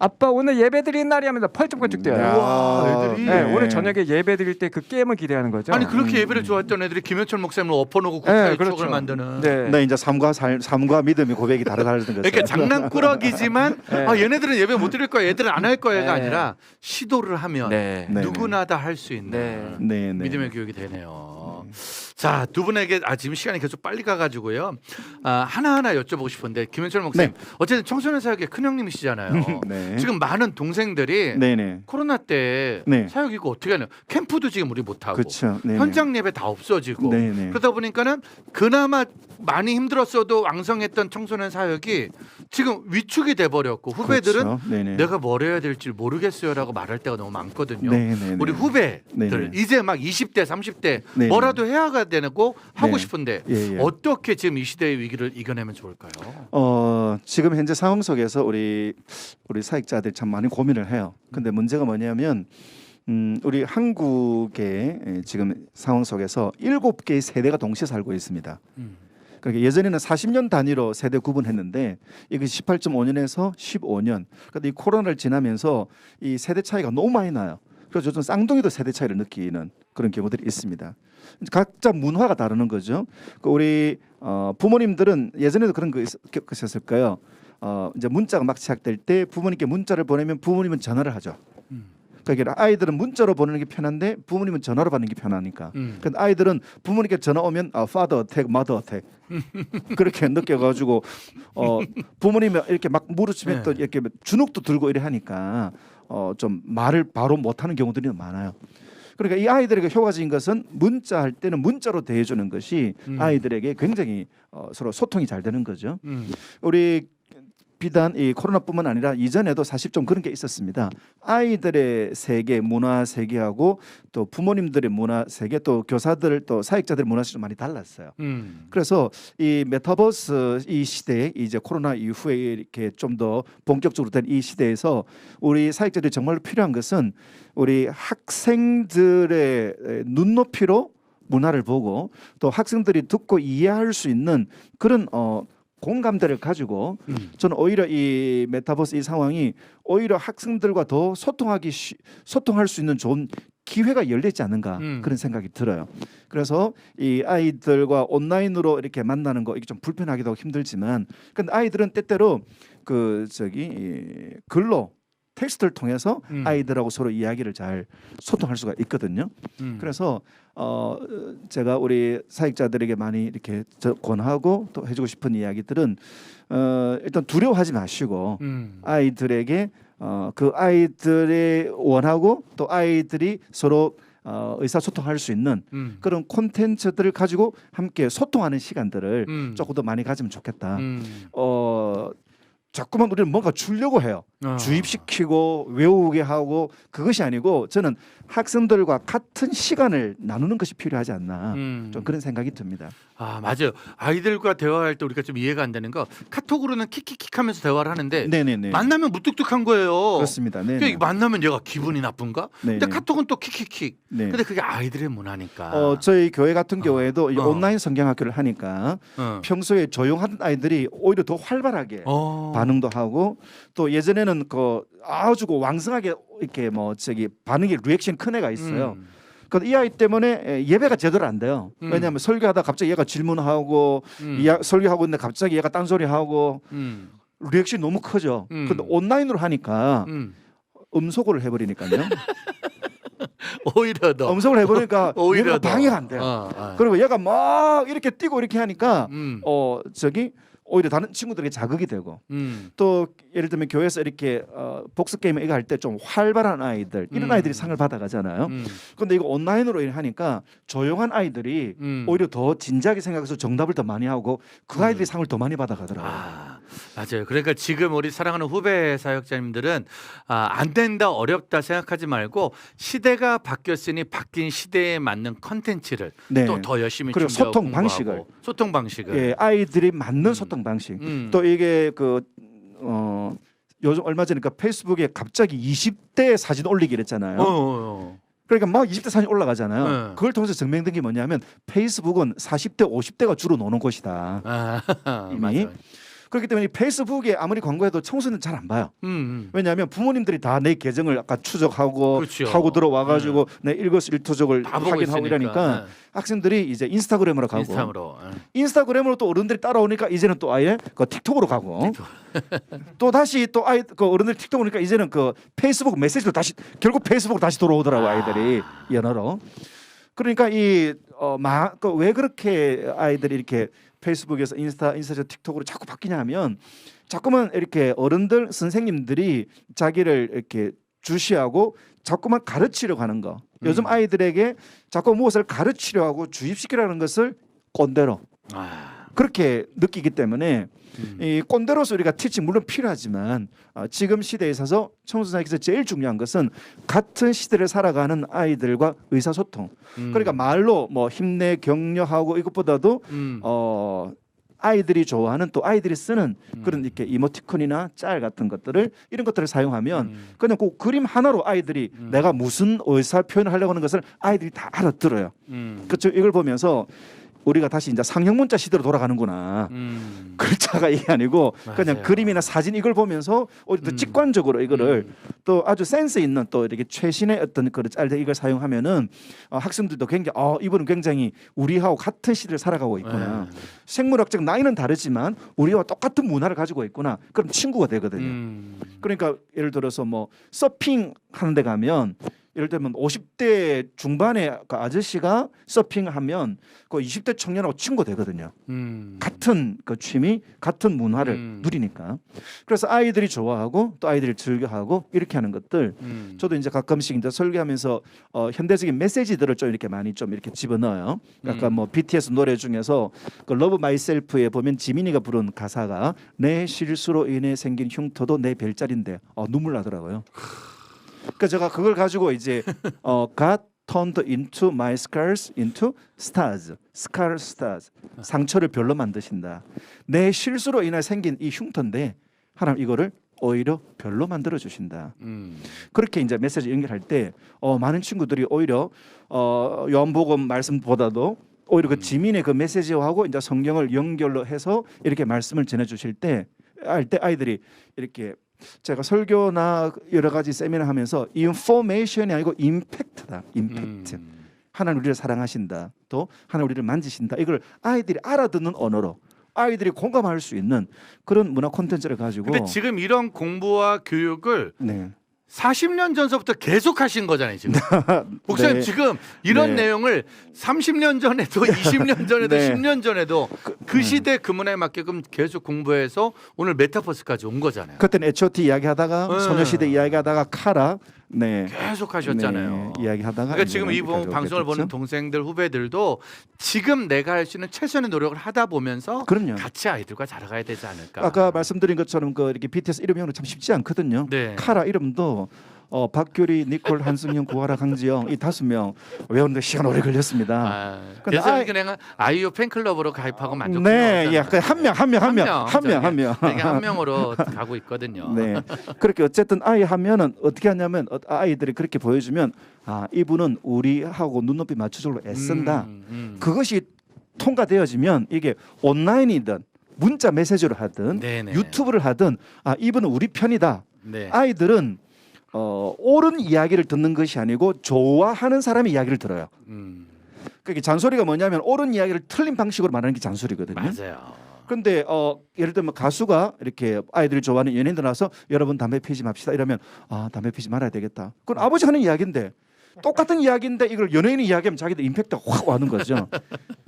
아빠 오늘 예배 드리는 날이 하면서 펄쩍펄쩍 뛰어요. 우와, 애들이. 네, 오늘 저녁에 예배 드릴 때 그 게임을 기대하는 거죠. 아니 그렇게 예배를 좋아했던 애들이 김현철 목사님을 엎어놓고 국사의 추억을 만드는. 네, 이제 삶과 믿음의 고백이 다르다는 거죠. 그러니까 장난꾸러기지만 얘네들은 예배 못 드릴 거야, 얘들은 안 할 거야가 아니라 시도를 하면 누구나 다 할 수 있는 믿음의 교육이 되네요. 자, 두 분에게 지금 시간이 계속 빨리 가가지고요. 하나하나 여쭤보고 싶은데 김현철 목사님, 어쨌든 청소년 사역의 큰 형님이시잖아요. 지금 많은 동생들이 코로나 때 사역이고 어떻게 하냐, 캠프도 지금 우리 못 하고 그렇죠. 현장 예배 다 없어지고 그러다 보니까는 그나마 많이 힘들었어도 왕성했던 청소년 사역이 지금 위축이 돼 버렸고 후배들은 내가 뭘 해야 될지 모르겠어요라고 말할 때가 너무 많거든요. 우리 후배들 이제 막 20대 30대 뭐라도 해야 되고 하고 싶은데 어떻게 지금 이 시대의 위기를 이겨내면 좋을까요? 지금 현재 상황 속에서 우리 사역자들이 참 많이 고민을 해요. 근데 문제가 뭐냐면 우리 한국의 지금 상황 속에서 7개의 세대가 동시에 살고 있습니다. 그러니까 예전에는 40년 단위로 세대 구분했는데 이것이 18.5년에서 15년. 그런데 이 코로나를 지나면서 이 세대 차이가 너무 많이 나요. 그래서 좀 쌍둥이도 세대 차이를 느끼는 그런 경우들이 있습니다. 각자 문화가 다르는 거죠. 우리 부모님들은 예전에도 그런 거 겪으셨을까요? 이제 문자가 막 시작될 때 부모님께 문자를 보내면 부모님은 전화를 하죠. 그러니까 아이들은 문자로 보내는 게 편한데 부모님은 전화로 받는 게 편하니까. 근데 아이들은 부모님께 전화 오면 father attack, mother attack 그렇게 느껴가지고 부모님이 이렇게 막 무릎치면 또 이렇게 주눅도 들고 이래 하니까 좀 말을 바로 못하는 경우들이 많아요. 그러니까 이 아이들에게 효과적인 것은 문자할 때는 문자로 대해주는 것이 아이들에게 굉장히 서로 소통이 잘 되는 거죠. 우리 비단 이 코로나뿐만 아니라 이전에도 사실 좀 그런 게 있었습니다. 아이들의 세계, 문화 세계하고 또 부모님들의 문화 세계, 또 교사들, 또 사역자들의 문화 세계가 많이 달랐어요. 그래서 이 메타버스 이 시대에 이제 코로나 이후에 이렇게 좀 더 본격적으로 된 이 시대에서 우리 사역자들이 정말 필요한 것은 우리 학생들의 눈높이로 문화를 보고 또 학생들이 듣고 이해할 수 있는 그런 공감대를 가지고 저는 오히려 이 메타버스 이 상황이 오히려 학생들과 더 소통할 수 있는 좋은 기회가 열리지 않는가 그런 생각이 들어요. 그래서 이 아이들과 온라인으로 이렇게 만나는 거 이게 좀 불편하기도 하고 힘들지만, 근데 아이들은 때때로 글로 텍스트를 통해서 아이들하고 서로 이야기를 잘 소통할 수가 있거든요. 그래서 제가 우리 사역자들에게 많이 이렇게 권하고 또 해주고 싶은 이야기들은 일단 두려워하지 마시고 아이들에게 그 아이들이 원하고 또 아이들이 서로 의사소통할 수 있는 그런 콘텐츠들을 가지고 함께 소통하는 시간들을 조금 더 많이 가지면 좋겠다. 자꾸만 우리는 뭔가 주려고 해요. 주입시키고 외우게 하고 그것이 아니고 저는 학생들과 같은 시간을 나누는 것이 필요하지 않나 좀 그런 생각이 듭니다. 아 맞아요. 아이들과 대화할 때 우리가 좀 이해가 안 되는 거 카톡으로는 킥킥킥하면서 대화를 하는데 네네네. 만나면 무뚝뚝한 거예요. 그렇습니다. 네. 그러니까 만나면 얘가 기분이 나쁜가? 네네. 근데 카톡은 또 킥킥킥. 네. 근데 그게 아이들의 문화니까. 저희 교회 같은 경우에도 이 온라인 성경학교를 하니까 평소에 조용한 아이들이 오히려 더 활발하게 반응도 하고 또 예전에는 그 아주 왕성하게 이렇게 뭐 저기 반응이 리액션 큰 애가 있어요. 그러니까 이 아이 때문에 예배가 제대로 안 돼요. 왜냐하면 설교하다 갑자기 얘가 질문하고 설교하고 있는데 갑자기 얘가 딴소리하고 리액션이 너무 크죠. 근데 온라인으로 하니까 음소거를 해버리니까요. 오히려 더 음소거를 해버리니까 오히려 얘가 더. 방해가 안 돼요. 그리고 얘가 막 이렇게 뛰고 이렇게 하니까 저기 오히려 다른 친구들에게 자극이 되고 또 예를 들면 교회에서 이렇게 복습 게임 이거 할 때 좀 활발한 아이들 이런 아이들이 상을 받아가잖아요. 그런데 이거 온라인으로 하니까 조용한 아이들이 오히려 더 진지하게 생각해서 정답을 더 많이 하고 그 아이들이 상을 더 많이 받아가더라고요. 맞아요. 그러니까 지금 우리 사랑하는 후배 사역자님들은 안 된다 어렵다 생각하지 말고 시대가 바뀌었으니 바뀐 시대에 맞는 컨텐츠를 네. 또 더 열심히 그리고 준비하고 소통 공부하고. 방식을 소통 방식을 예, 아이들이 맞는 소통 방식 또 이게 요즘 얼마 전에 페이스북에 갑자기 20대 사진 올리기 이랬잖아요. 그러니까 막 20대 사진 올라가잖아요. 네. 그걸 통해서 증명된 게 뭐냐면 페이스북은 40대 50대가 주로 노는 곳이다. 이미. 맞아요. 그렇기 때문에 이 페이스북에 아무리 광고해도 청소년 잘 안 봐요. 왜냐하면 부모님들이 다 내 계정을 아까 추적하고 그렇죠. 하고 들어와가지고 내 일거수일투족을 다 보고 확인하고 있으니까. 이러니까 학생들이 이제 인스타그램으로 가고 인스타그램으로 또 어른들이 따라오니까 이제는 또 아예 그 틱톡으로 가고 또 다시 또 아이 그 어른들 틱톡 오니까 이제는 그 페이스북 메시지로 다시 결국 페이스북 다시 돌아오더라고 아이들이 연어로. 그러니까 왜 그렇게 아이들이 이렇게 페이스북에서 인스타에서 틱톡으로 자꾸 바뀌냐면 자꾸만 이렇게 어른들 선생님들이 자기를 이렇게 주시하고 자꾸만 가르치려고 하는 거. 요즘 아이들에게 자꾸 무엇을 가르치려 하고 주입시키라는 것을 꼰대로 그렇게 느끼기 때문에 이 꼰대로서 우리가 티칭 물론 필요하지만 지금 시대에 있어서 청소년에게서 제일 중요한 것은 같은 시대를 살아가는 아이들과 의사소통. 그러니까 말로 뭐 힘내 격려하고 이것보다도 아이들이 좋아하는 또 아이들이 쓰는 그런 이렇게 이모티콘이나 짤 같은 것들을 이런 것들을 사용하면 그냥 그 그림 하나로 아이들이 내가 무슨 의사 표현을 하려고 하는 것을 아이들이 다 알아들어요. 그렇죠. 이걸 보면서 우리가 다시 이제 상형 문자 시대로 돌아가는구나. 글자가 이게 아니고 그냥 맞아요. 그림이나 사진 이걸 보면서 오히려 더 직관적으로 이거를 또 아주 센스 있는 또 이렇게 최신의 어떤 그런 짤들 이걸 사용하면은 학생들도 굉장히 이분은 굉장히 우리하고 같은 시대를 살아가고 있구나. 생물학적 나이는 다르지만 우리와 똑같은 문화를 가지고 있구나. 그럼 친구가 되거든요. 그러니까 예를 들어서 뭐 서핑 하는 데 가면 예를 들면 50대 중반의 그 아저씨가 서핑하면 그 20대 청년하고 친구 되거든요. 같은 그 취미, 같은 문화를 누리니까. 그래서 아이들이 좋아하고 또 아이들이 즐겨하고 이렇게 하는 것들. 저도 이제 가끔씩 이제 설교하면서 현대적인 메시지들을 좀 이렇게 많이 좀 이렇게 집어넣어요. 아까 뭐 BTS 노래 중에서 그 러브 마이셀프에 보면 지민이가 부른 가사가 내 실수로 인해 생긴 흉터도 내 별자리인데 눈물 나더라고요. 그러니까 제가 그걸 가지고 이제 God turned into my scars into stars, scar stars. 상처를 별로 만드신다. 내 실수로 인해 생긴 이 흉터인데 하나님 이거를 오히려 별로 만들어 주신다. 그렇게 이제 메시지 연결할 때 많은 친구들이 오히려 요한복음 말씀보다도 오히려 그 지민의 그 메시지하고 이제 성경을 연결로 해서 이렇게 말씀을 전해 주실 때 아이들이 이렇게 제가 설교나 여러 가지 세미나 하면서 인포메이션이 아니고 임팩트다. 임팩트. 하나님 우리를 사랑하신다. 또 하나님 우리를 만지신다. 이걸 아이들이 알아듣는 언어로 아이들이 공감할 수 있는 그런 문화 콘텐츠를 가지고. 근데 지금 이런 공부와 교육을 네. 40년 전서부터 계속 하신 거잖아요, 지금. 목사님 네. 지금 이런 네. 내용을 30년 전에도 20년 전에도 네. 10년 전에도 그 시대 그 문화에 맞게끔 계속 공부해서 오늘 메타버스까지 온 거잖아요. 그때는 H.O.T 이야기하다가 네. 소녀시대 이야기하다가 카라 네. 계속 하셨잖아요. 네. 이야기하다가 그러니까 지금 이 방송을 보는 동생들 후배들도 지금 내가 할 수 있는 최선의 노력을 하다 보면서 그럼요. 같이 아이들과 자라가야 되지 않을까. 아까 말씀드린 것처럼 그 이렇게 BTS 이름 외우는 참 쉽지 않거든요. 네. 카라 이름도 박규리, 니콜, 한승현, 구하라, 강지영 이 5명 외우는데 시간 오래 걸렸습니다. 그래서 근데 그냥 아이유 팬클럽으로 가입하고 만족. 네, 예, 한 명. 한 명으로 가고 있거든요. 네, 그렇게 어쨌든 아이 하면은 어떻게 하냐면 아이들이 그렇게 보여주면 이분은 우리하고 눈높이 맞추려고 애쓴다. 그것이 통과되어지면 이게 온라인이든 문자 메시지로 하든 네네. 유튜브를 하든 이분은 우리 편이다. 네. 아이들은 옳은 이야기를 듣는 것이 아니고 좋아하는 사람의 이야기를 들어요. 그러니까 잔소리가 뭐냐면 옳은 이야기를 틀린 방식으로 말하는 게 잔소리거든요. 맞아요. 그런데 예를 들면 가수가 이렇게 아이들이 좋아하는 연예인들 나와서 여러분 담배 피지 맙시다 이러면 담배 피지 말아야 되겠다. 그건 아버지 하는 이야기인데 똑같은 이야기인데 이걸 연예인이 이야기하면 자기들 임팩트가 확 와는 거죠.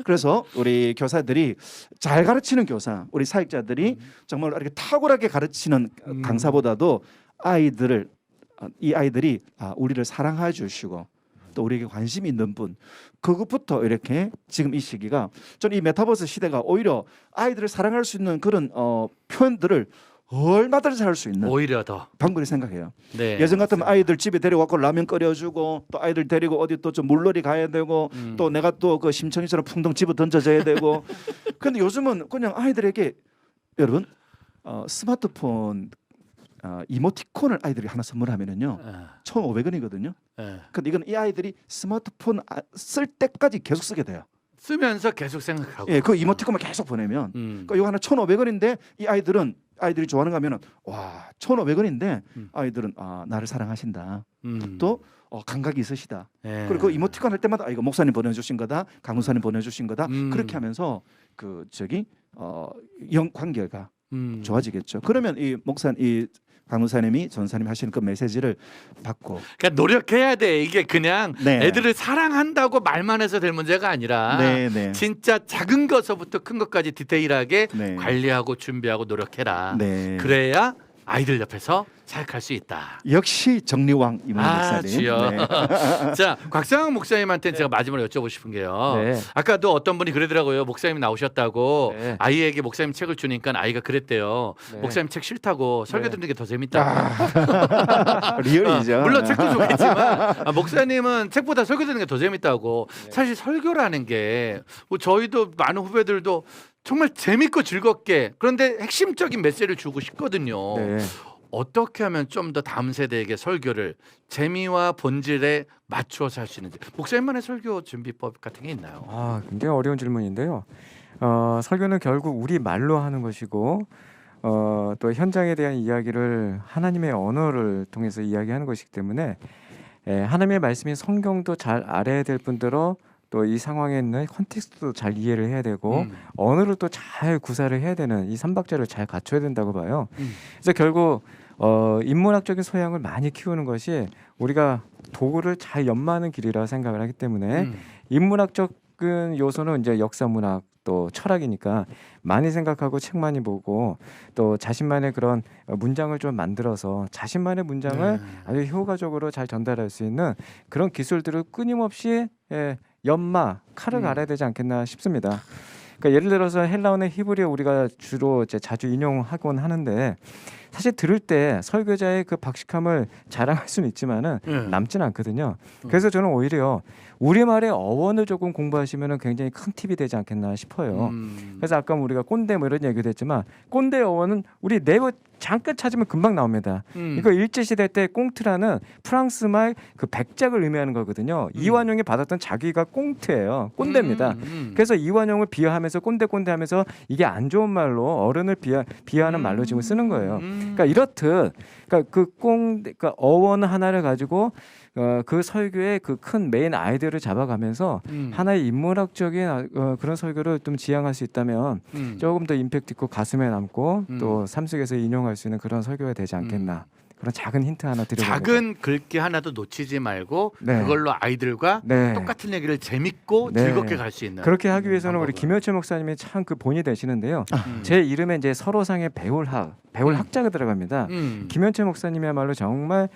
그래서 우리 교사들이 잘 가르치는 교사, 우리 사역자들이 정말 이렇게 탁월하게 가르치는 강사보다도 이 아이들이 우리를 사랑해 주시고 또 우리에게 관심이 있는 분, 그것부터 이렇게 지금 이 시기가 저는 이 메타버스 시대가 오히려 아이들을 사랑할 수 있는 그런 표현들을 얼마든지 할 수 있는 오히려 더 방법이 생각해요. 네, 예전 같으면 아이들 집에 데려가고 라면 끓여주고 또 아이들 데리고 어디 또 좀 물놀이 가야 되고 또 내가 또 그 심청이처럼 풍덩 집어 던져줘야 되고. 근데 요즘은 그냥 아이들에게 여러분 스마트폰 이모티콘을 아이들이 하나 선물하면은요 1,500원이거든요. 근데 이건 이 아이들이 스마트폰 쓸 때까지 계속 쓰게 돼요. 쓰면서 계속 생각하고. 예, 그 이모티콘만 계속 보내면 그러니까 이거 하나 1,500원인데 이 아이들이 좋아하는 거 하면은 와 1,500원인데 아이들은 나를 사랑하신다. 또 감각이 있으시다. 예. 그리고 그 이모티콘 할 때마다 이거 목사님 보내주신 거다, 강무사님 보내주신 거다. 그렇게 하면서 그 영 관계가 좋아지겠죠. 그러면 이 강무사님이 전사님 하시는 그 메시지를 받고. 그러니까 노력해야 돼. 이게 그냥 네. 애들을 사랑한다고 말만 해서 될 문제가 아니라 네. 진짜 작은 것서부터 큰 것까지 디테일하게 네. 관리하고 준비하고 노력해라. 네. 그래야 아이들 옆에서 사역할 수 있다. 역시 정리왕 이문희 목사님. 주여. 네. 자, 곽상학 목사님한테 제가 마지막으로 여쭤보고 싶은 게요. 네. 아까도 어떤 분이 그러더라고요. 목사님 나오셨다고 네. 아이에게 목사님 책을 주니까 아이가 그랬대요. 네. 목사님 책 싫다고 설교 듣는 게 더 재밌다고. 리얼이죠. 물론 책도 좋겠지만 목사님은 책보다 설교 듣는 게 더 재밌다고. 사실 설교라는 게 뭐 저희도 많은 후배들도 정말 재밌고 즐겁게 그런데 핵심적인 메시지를 주고 싶거든요. 네. 어떻게 하면 좀 더 다음 세대에게 설교를 재미와 본질에 맞추어서 할 수 있는지 목사님만의 설교 준비법 같은 게 있나요? 굉장히 어려운 질문인데요. 설교는 결국 우리 말로 하는 것이고 또 현장에 대한 이야기를 하나님의 언어를 통해서 이야기하는 것이기 때문에 하나님의 말씀인 성경도 잘 알아야 될 뿐더러 또 이 상황에 있는 컨텍스트도 잘 이해를 해야 되고 언어를 또 잘 구사를 해야 되는 이 삼박자를 잘 갖춰야 된다고 봐요. 그래서 결국 인문학적인 소양을 많이 키우는 것이 우리가 도구를 잘 연마하는 길이라 생각을 하기 때문에 인문학적인 요소는 이제 역사문학 또 철학이니까 많이 생각하고 책 많이 보고 또 자신만의 그런 문장을 좀 만들어서 자신만의 문장을 아주 효과적으로 잘 전달할 수 있는 그런 기술들을 끊임없이 연마, 칼을 갈아야 되지 않겠나 싶습니다. 그러니까 예를 들어서 헬라어나 히브리어 우리가 주로 이제 자주 인용하곤 하는데 사실 들을 때 설교자의 그 박식함을 자랑할 수는 있지만은 남지는 않거든요. 그래서 저는 오히려 우리말의 어원을 조금 공부하시면은 굉장히 큰 팁이 되지 않겠나 싶어요. 그래서 아까 우리가 꼰대 뭐 이런 얘기도 했지만 꼰대 어원은 우리 네이버 잠깐 찾으면 금방 나옵니다. 이거 일제시대 때 꽁트라는 프랑스 말 그 백작을 의미하는 거거든요. 이완용이 받았던 자기가 꽁트예요. 꼰대입니다. 그래서 이완용을 비하하면서 꼰대 하면서 이게 안 좋은 말로 어른을 비하하는 말로 지금 쓰는 거예요. 그러니까 이렇듯 그러니까 어원 하나를 가지고 그 설교의 그 큰 메인 아이디어를 잡아가면서 하나의 인문학적인 그런 설교를 좀 지향할 수 있다면 조금 더 임팩트 있고 가슴에 남고 또 삶 속에서 인용할 수 있는 그런 설교가 되지 않겠나. 그런 작은 힌트 하나 드려봅니다. 작은 글귀 하나도 놓치지 말고 그걸로 아이들과 똑같은 얘기를 재밌고 즐겁게 갈 수 있는. 그렇게 하기 위해서는 우리 김현철 목사님이 참 그 본이 되시는데요. 제 이름에 이제 서로상의 배울 학자가 들어갑니다. 김현철 목사님이야말로 정말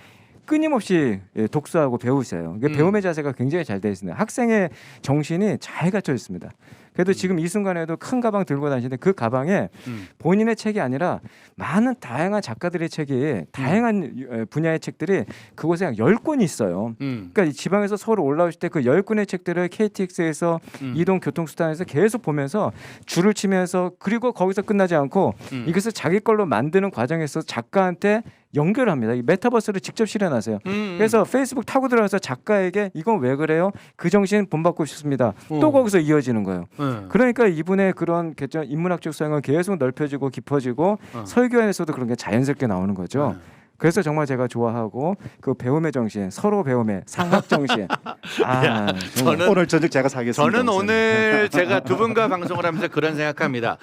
끊임없이 독서하고 배우세요. 그러니까 배움의 자세가 굉장히 잘 되어 있습니다. 학생의 정신이 잘 갖춰 있습니다. 그래도 지금 이 순간에도 큰 가방 들고 다니시는데 그 가방에 본인의 책이 아니라 많은 다양한 작가들의 책이 다양한 분야의 책들이 그곳에 한 10권이 있어요. 그러니까 이 지방에서 서울 올라오실 때 그 10권의 책들을 KTX에서 이동 교통수단에서 계속 보면서 줄을 치면서 그리고 거기서 끝나지 않고 이것을 자기 걸로 만드는 과정에서 작가한테 연결합니다. 이 메타버스를 직접 실현하세요. 그래서 페이스북 타고 들어가서 작가에게 이건 왜 그래요? 그 정신 본받고 싶습니다. 또 거기서 이어지는 거예요. 그러니까 이분의 그런 개점 인문학적 소양은 계속 넓혀지고 깊어지고 설교에서도 그런 게 자연스럽게 나오는 거죠. 그래서 정말 제가 좋아하고 그 배움의 정신, 서로 배움의 상학 정신. 저는 오늘 저녁 제가 사겠습니다. 저는 오늘 제가 두 분과 방송을 하면서 그런 생각합니다.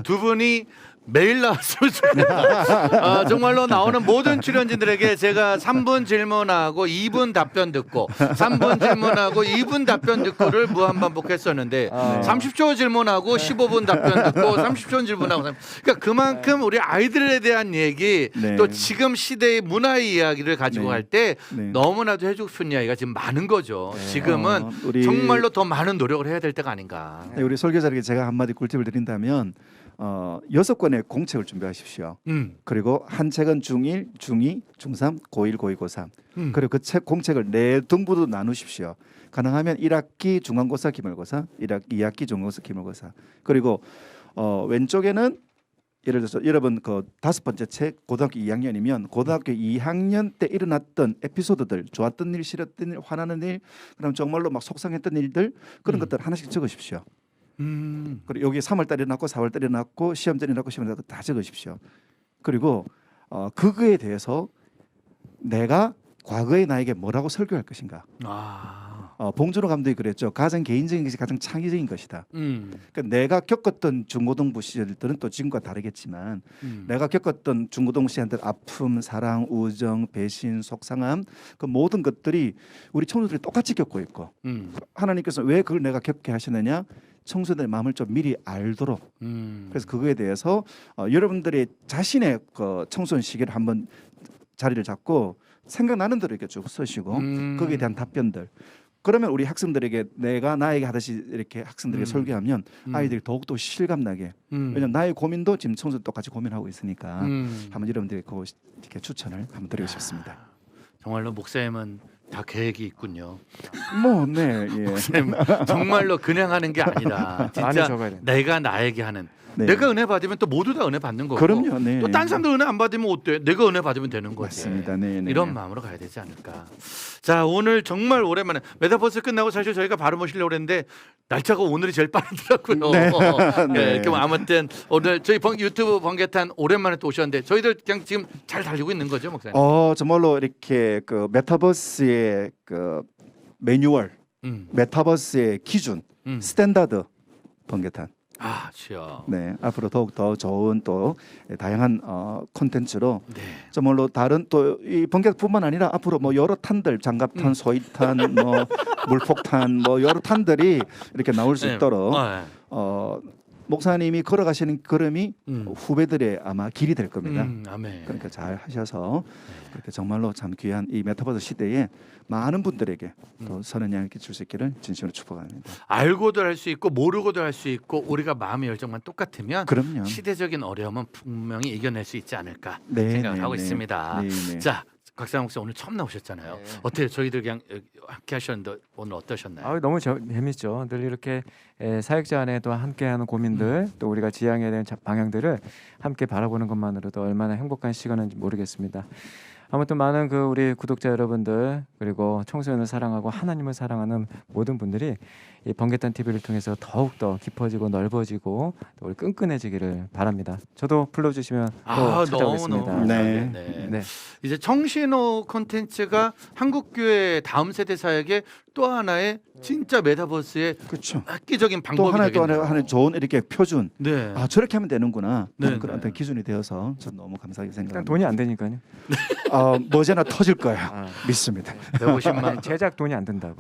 두 분이 매일 나왔으면 좋겠다. 정말로 나오는 모든 출연진들에게 제가 3분 질문하고 2분 답변 듣고 3분 질문하고 2분 답변 듣고를 무한반복했었는데 30초 질문하고 15분 답변 듣고 30초 질문하고 그러니까 그만큼 우리 아이들에 대한 얘기 또 지금 시대의 문화의 이야기를 가지고 갈 때 너무나도 해주고 싶은 이야기가 지금 많은 거죠. 지금은 정말로 더 많은 노력을 해야 될 때가 아닌가. 우리 설교자에게 제가 한마디 꿀팁을 드린다면 6권의 공책을 준비하십시오. 그리고 한 책은 중1, 중2, 중3, 고1, 고2, 고3. 그리고 그 책 공책을 4등분으로 나누십시오. 가능하면 1학기 중간고사, 기말고사, 2학기 중간고사, 기말고사. 그리고 왼쪽에는 예를 들어서 여러분 그 5번째 책 고등학교 2학년이면 고등학교 2학년 때 일어났던 에피소드들, 좋았던 일, 싫었던 일, 화나는 일, 그다음 정말로 막 속상했던 일들 그런 것들 하나씩 적으십시오. 그리고 여기 3월달에 났고 4월달에 났고 시험전에 났고 시험에 났고 다 적으십시오. 그리고 그거에 대해서 내가 과거의 나에게 뭐라고 설교할 것인가. 봉준호 감독이 그랬죠. 가장 개인적인 것이 가장 창의적인 것이다. 그러니까 내가 겪었던 중고등부 시절들은 또 지금과 다르겠지만 내가 겪었던 중고등부 시절들 아픔, 사랑, 우정, 배신, 속상함 그 모든 것들이 우리 청소들이 똑같이 겪고 있고 하나님께서 왜 그걸 내가 겪게 하시느냐? 청소년의 마음을 좀 미리 알도록. 그래서 그거에 대해서 여러분들이 자신의 그 청소년 시기를 한번 자리를 잡고 생각나는 대로 이렇게 쭉 쓰시고 거기에 대한 답변들. 그러면 우리 학생들에게 내가 나에게 하듯이 이렇게 학생들에게 설교하면 아이들이 더욱더 실감나게. 왜냐하면 나의 고민도 지금 청소년 똑같이 고민하고 있으니까 한번 여러분들이 그 이렇게 추천을 한번 드리고 싶습니다. 정말로 목사님은 다 계획이 있군요. 네, 예. 목사님 정말로 그냥 하는 게 아니라 진짜 내가 나에게 하는. 내가 은혜 받으면 또 모두 다 은혜 받는 거고. 그럼요. 네. 또 딴 사람도 은혜 안 받으면 어때? 내가 은혜 받으면 되는 거지. 맞습니다. 네, 네. 이런 마음으로 가야 되지 않을까. 자, 오늘 정말 오랜만에 메타버스 끝나고 사실 저희가 바로 모시려고 했는데 날짜가 오늘이 제일 빠르더라고요. 네. 그럼 아무튼 오늘 저희 유튜브 번개탄 오랜만에 또 오셨는데 저희들 그냥 지금 잘 달리고 있는 거죠, 목사님? 정말로 이렇게 그 메타버스의 그 매뉴얼, 메타버스의 기준, 스탠다드 번개탄. 주여. 네, 앞으로 더욱 더 좋은 또 다양한 콘텐츠로 정말로 다른 또 이 번개뿐만 아니라 앞으로 뭐 여러 탄들, 장갑탄, 소위탄, 뭐 물폭탄, 뭐 여러 탄들이 이렇게 나올 수 있도록 목사님이 걸어가시는 걸음이 후배들의 아마 길이 될 겁니다. 아멘. 그러니까 잘 하셔서 그렇게 정말로 참 귀한 이 메타버스 시대에 많은 분들에게 또 선한 양을 줄 수 있기를 진심으로 축복합니다. 알고도 할 수 있고 모르고도 할 수 있고 우리가 마음의 열정만 똑같으면 그럼요. 시대적인 어려움은 분명히 이겨낼 수 있지 않을까 생각을 하고 있습니다. 자, 곽상욱 목사 오늘 처음 나오셨잖아요. 어때요? 저희들 그냥 함께 하셨는데 오늘 어떠셨나요? 너무 재밌죠. 늘 이렇게 사역자 안에 또 함께하는 고민들 또 우리가 지향해야 되는 방향들을 함께 바라보는 것만으로도 얼마나 행복한 시간인지 모르겠습니다. 아무튼 많은 그 우리 구독자 여러분들 그리고 청소년을 사랑하고 하나님을 사랑하는 모든 분들이 이 번개탄 TV를 통해서 더욱 더 깊어지고 넓어지고 또 우리 끈끈해지기를 바랍니다. 저도 불러주시면 또 찾아오겠습니다. 네. 이제 청신호 콘텐츠가 한국교회 다음 세대 사역의 또 하나의 진짜 메타버스의 그렇죠. 획기적인 방법이 또 하나의 좋은 이렇게 표준. 네. 저렇게 하면 되는구나. 그런 어떤 기준이 되어서 전 너무 감사하게 생각합니다. 돈이 안 되니까요. 머지않아 터질 거야. 믿습니다. 150만 제작 돈이 안 된다고.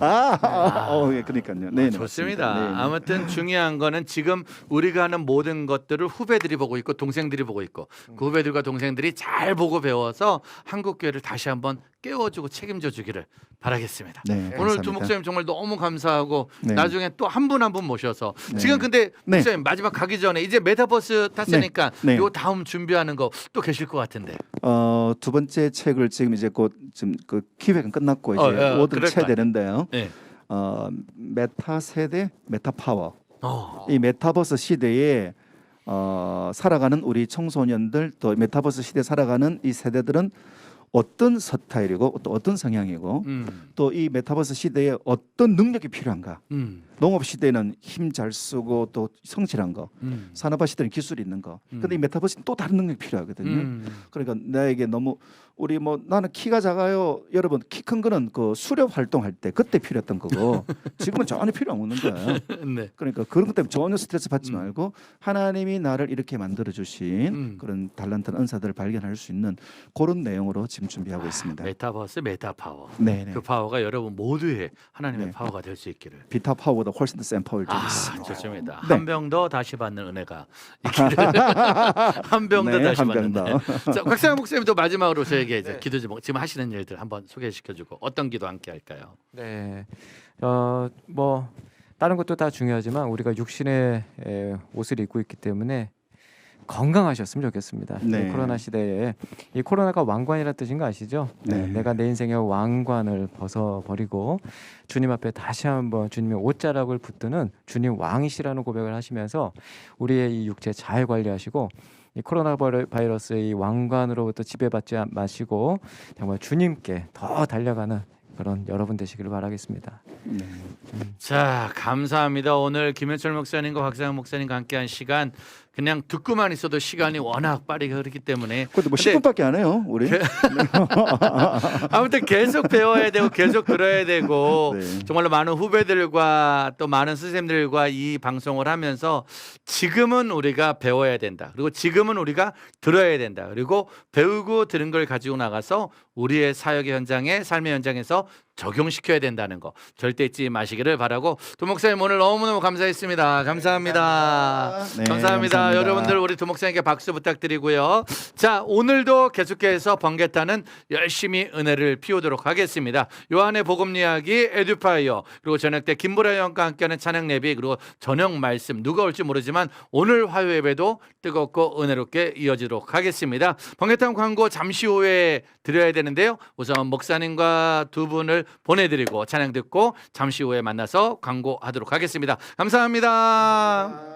그러니까요. 네, 좋습니다. 네. 아무튼 중요한 거는 지금 우리가 하는 모든 것들을 후배들이 보고 있고 동생들이 보고 있고 그 후배들과 동생들이 잘 보고 배워서 한국 교회를 다시 한번 깨워주고 책임져 주기를 바라겠습니다. 네, 오늘 감사합니다. 두 목사님 정말 너무 감사하고 네. 나중에 또 한 분 한 분 모셔서 네. 지금 근데 네. 목사님 마지막 가기 전에 이제 메타버스 탔으니까 네. 네. 요 다음 준비하는 거 또 계실 것 같은데. 두 번째 책을 지금 이제 곧 지금 그 기획은 끝났고 이제 오늘 쳐야 되는데요. 네. 메타 세대, 메타 파워. 어. 이 메타버스 시대에 살아가는 우리 청소년들 또 메타버스 시대에 살아가는 이 세대들은 어떤 스타일이고 또 어떤 성향이고 또 이 메타버스 시대에 어떤 능력이 필요한가. 농업 시대는 힘 잘 쓰고 또 성실한 거, 산업화 시대는 기술이 있는 거. 근데 이 메타버스는 또 다른 능력이 필요하거든요. 그러니까 나에게 너무 우리 뭐 나는 키가 작아요. 여러분 키 큰 거는 그 수렵 활동할 때 그때 필요했던 거고 지금은 전혀 필요 없는 거예요. 네. 그러니까 그런 것 때문에 전혀 스트레스 받지 말고 하나님이 나를 이렇게 만들어 주신 그런 달란트 은사들을 발견할 수 있는 그런 내용으로 지금 준비하고 있습니다. 메타버스 메타 파워. 네, 그 파워가 여러분 모두의 하나님의 네. 파워가 될 수 있기를. 비타 파워보다 훨씬 더 센 파워를 좀 있습니다. 좋습니다. 네. 한 병 더 다시 받는 은혜가 있기를. 한 병 더 네, 다시 한 받는 병 은혜. 더. 자, 곽상현 목사님도 마지막으로 저에게 이제 기도 좀 지금 하시는 일들 한번 소개시켜주고 어떤 기도 함께 할까요? 네. 뭐 다른 것도 다 중요하지만 우리가 육신의 옷을 입고 있기 때문에 건강하셨으면 좋겠습니다. 네. 이 코로나 시대에 이 코로나가 왕관이라는 뜻인 거 아시죠? 네. 내가 내 인생의 왕관을 벗어버리고 주님 앞에 다시 한번 주님의 옷자락을 붙드는 주님 왕이시라는 고백을 하시면서 우리의 이 육체 잘 관리하시고 이 코로나 바이러스의 이 왕관으로부터 지배받지 마시고 정말 주님께 더 달려가는 그런 여러분 되시기를 바라겠습니다. 네. 자, 감사합니다. 오늘 김현철 목사님과 곽상현 목사님과 함께한 시간 그냥 듣고만 있어도 시간이 워낙 빠르게 흐르기 때문에 근데 뭐 10분밖에 안 해요, 우리. 아무튼 계속 배워야 되고 계속 들어야 되고 네. 정말로 많은 후배들과 또 많은 선생님들과 이 방송을 하면서 지금은 우리가 배워야 된다. 그리고 지금은 우리가 들어야 된다. 그리고 배우고 들은 걸 가지고 나가서 우리의 사역의 현장에 삶의 현장에서 적용시켜야 된다는 거 절대 잊지 마시기를 바라고 두 목사님 오늘 너무너무 감사했습니다. 감사합니다. 네, 감사합니다. 감사합니다. 여러분들 우리 두 목사님께 박수 부탁드리고요. 자, 오늘도 계속해서 번개타는 열심히 은혜를 피우도록 하겠습니다. 요한의 복음 이야기 에듀파이어 그리고 저녁 때 김보라 형과 함께하는 찬양 예배 그리고 저녁 말씀 누가 올지 모르지만 오늘 화요 예배도 뜨겁고 은혜롭게 이어지도록 하겠습니다. 번개탄 광고 잠시 후에 드려야 되는데요. 우선 목사님과 두 분을 보내드리고 찬양 듣고 잠시 후에 만나서 광고하도록 하겠습니다. 감사합니다.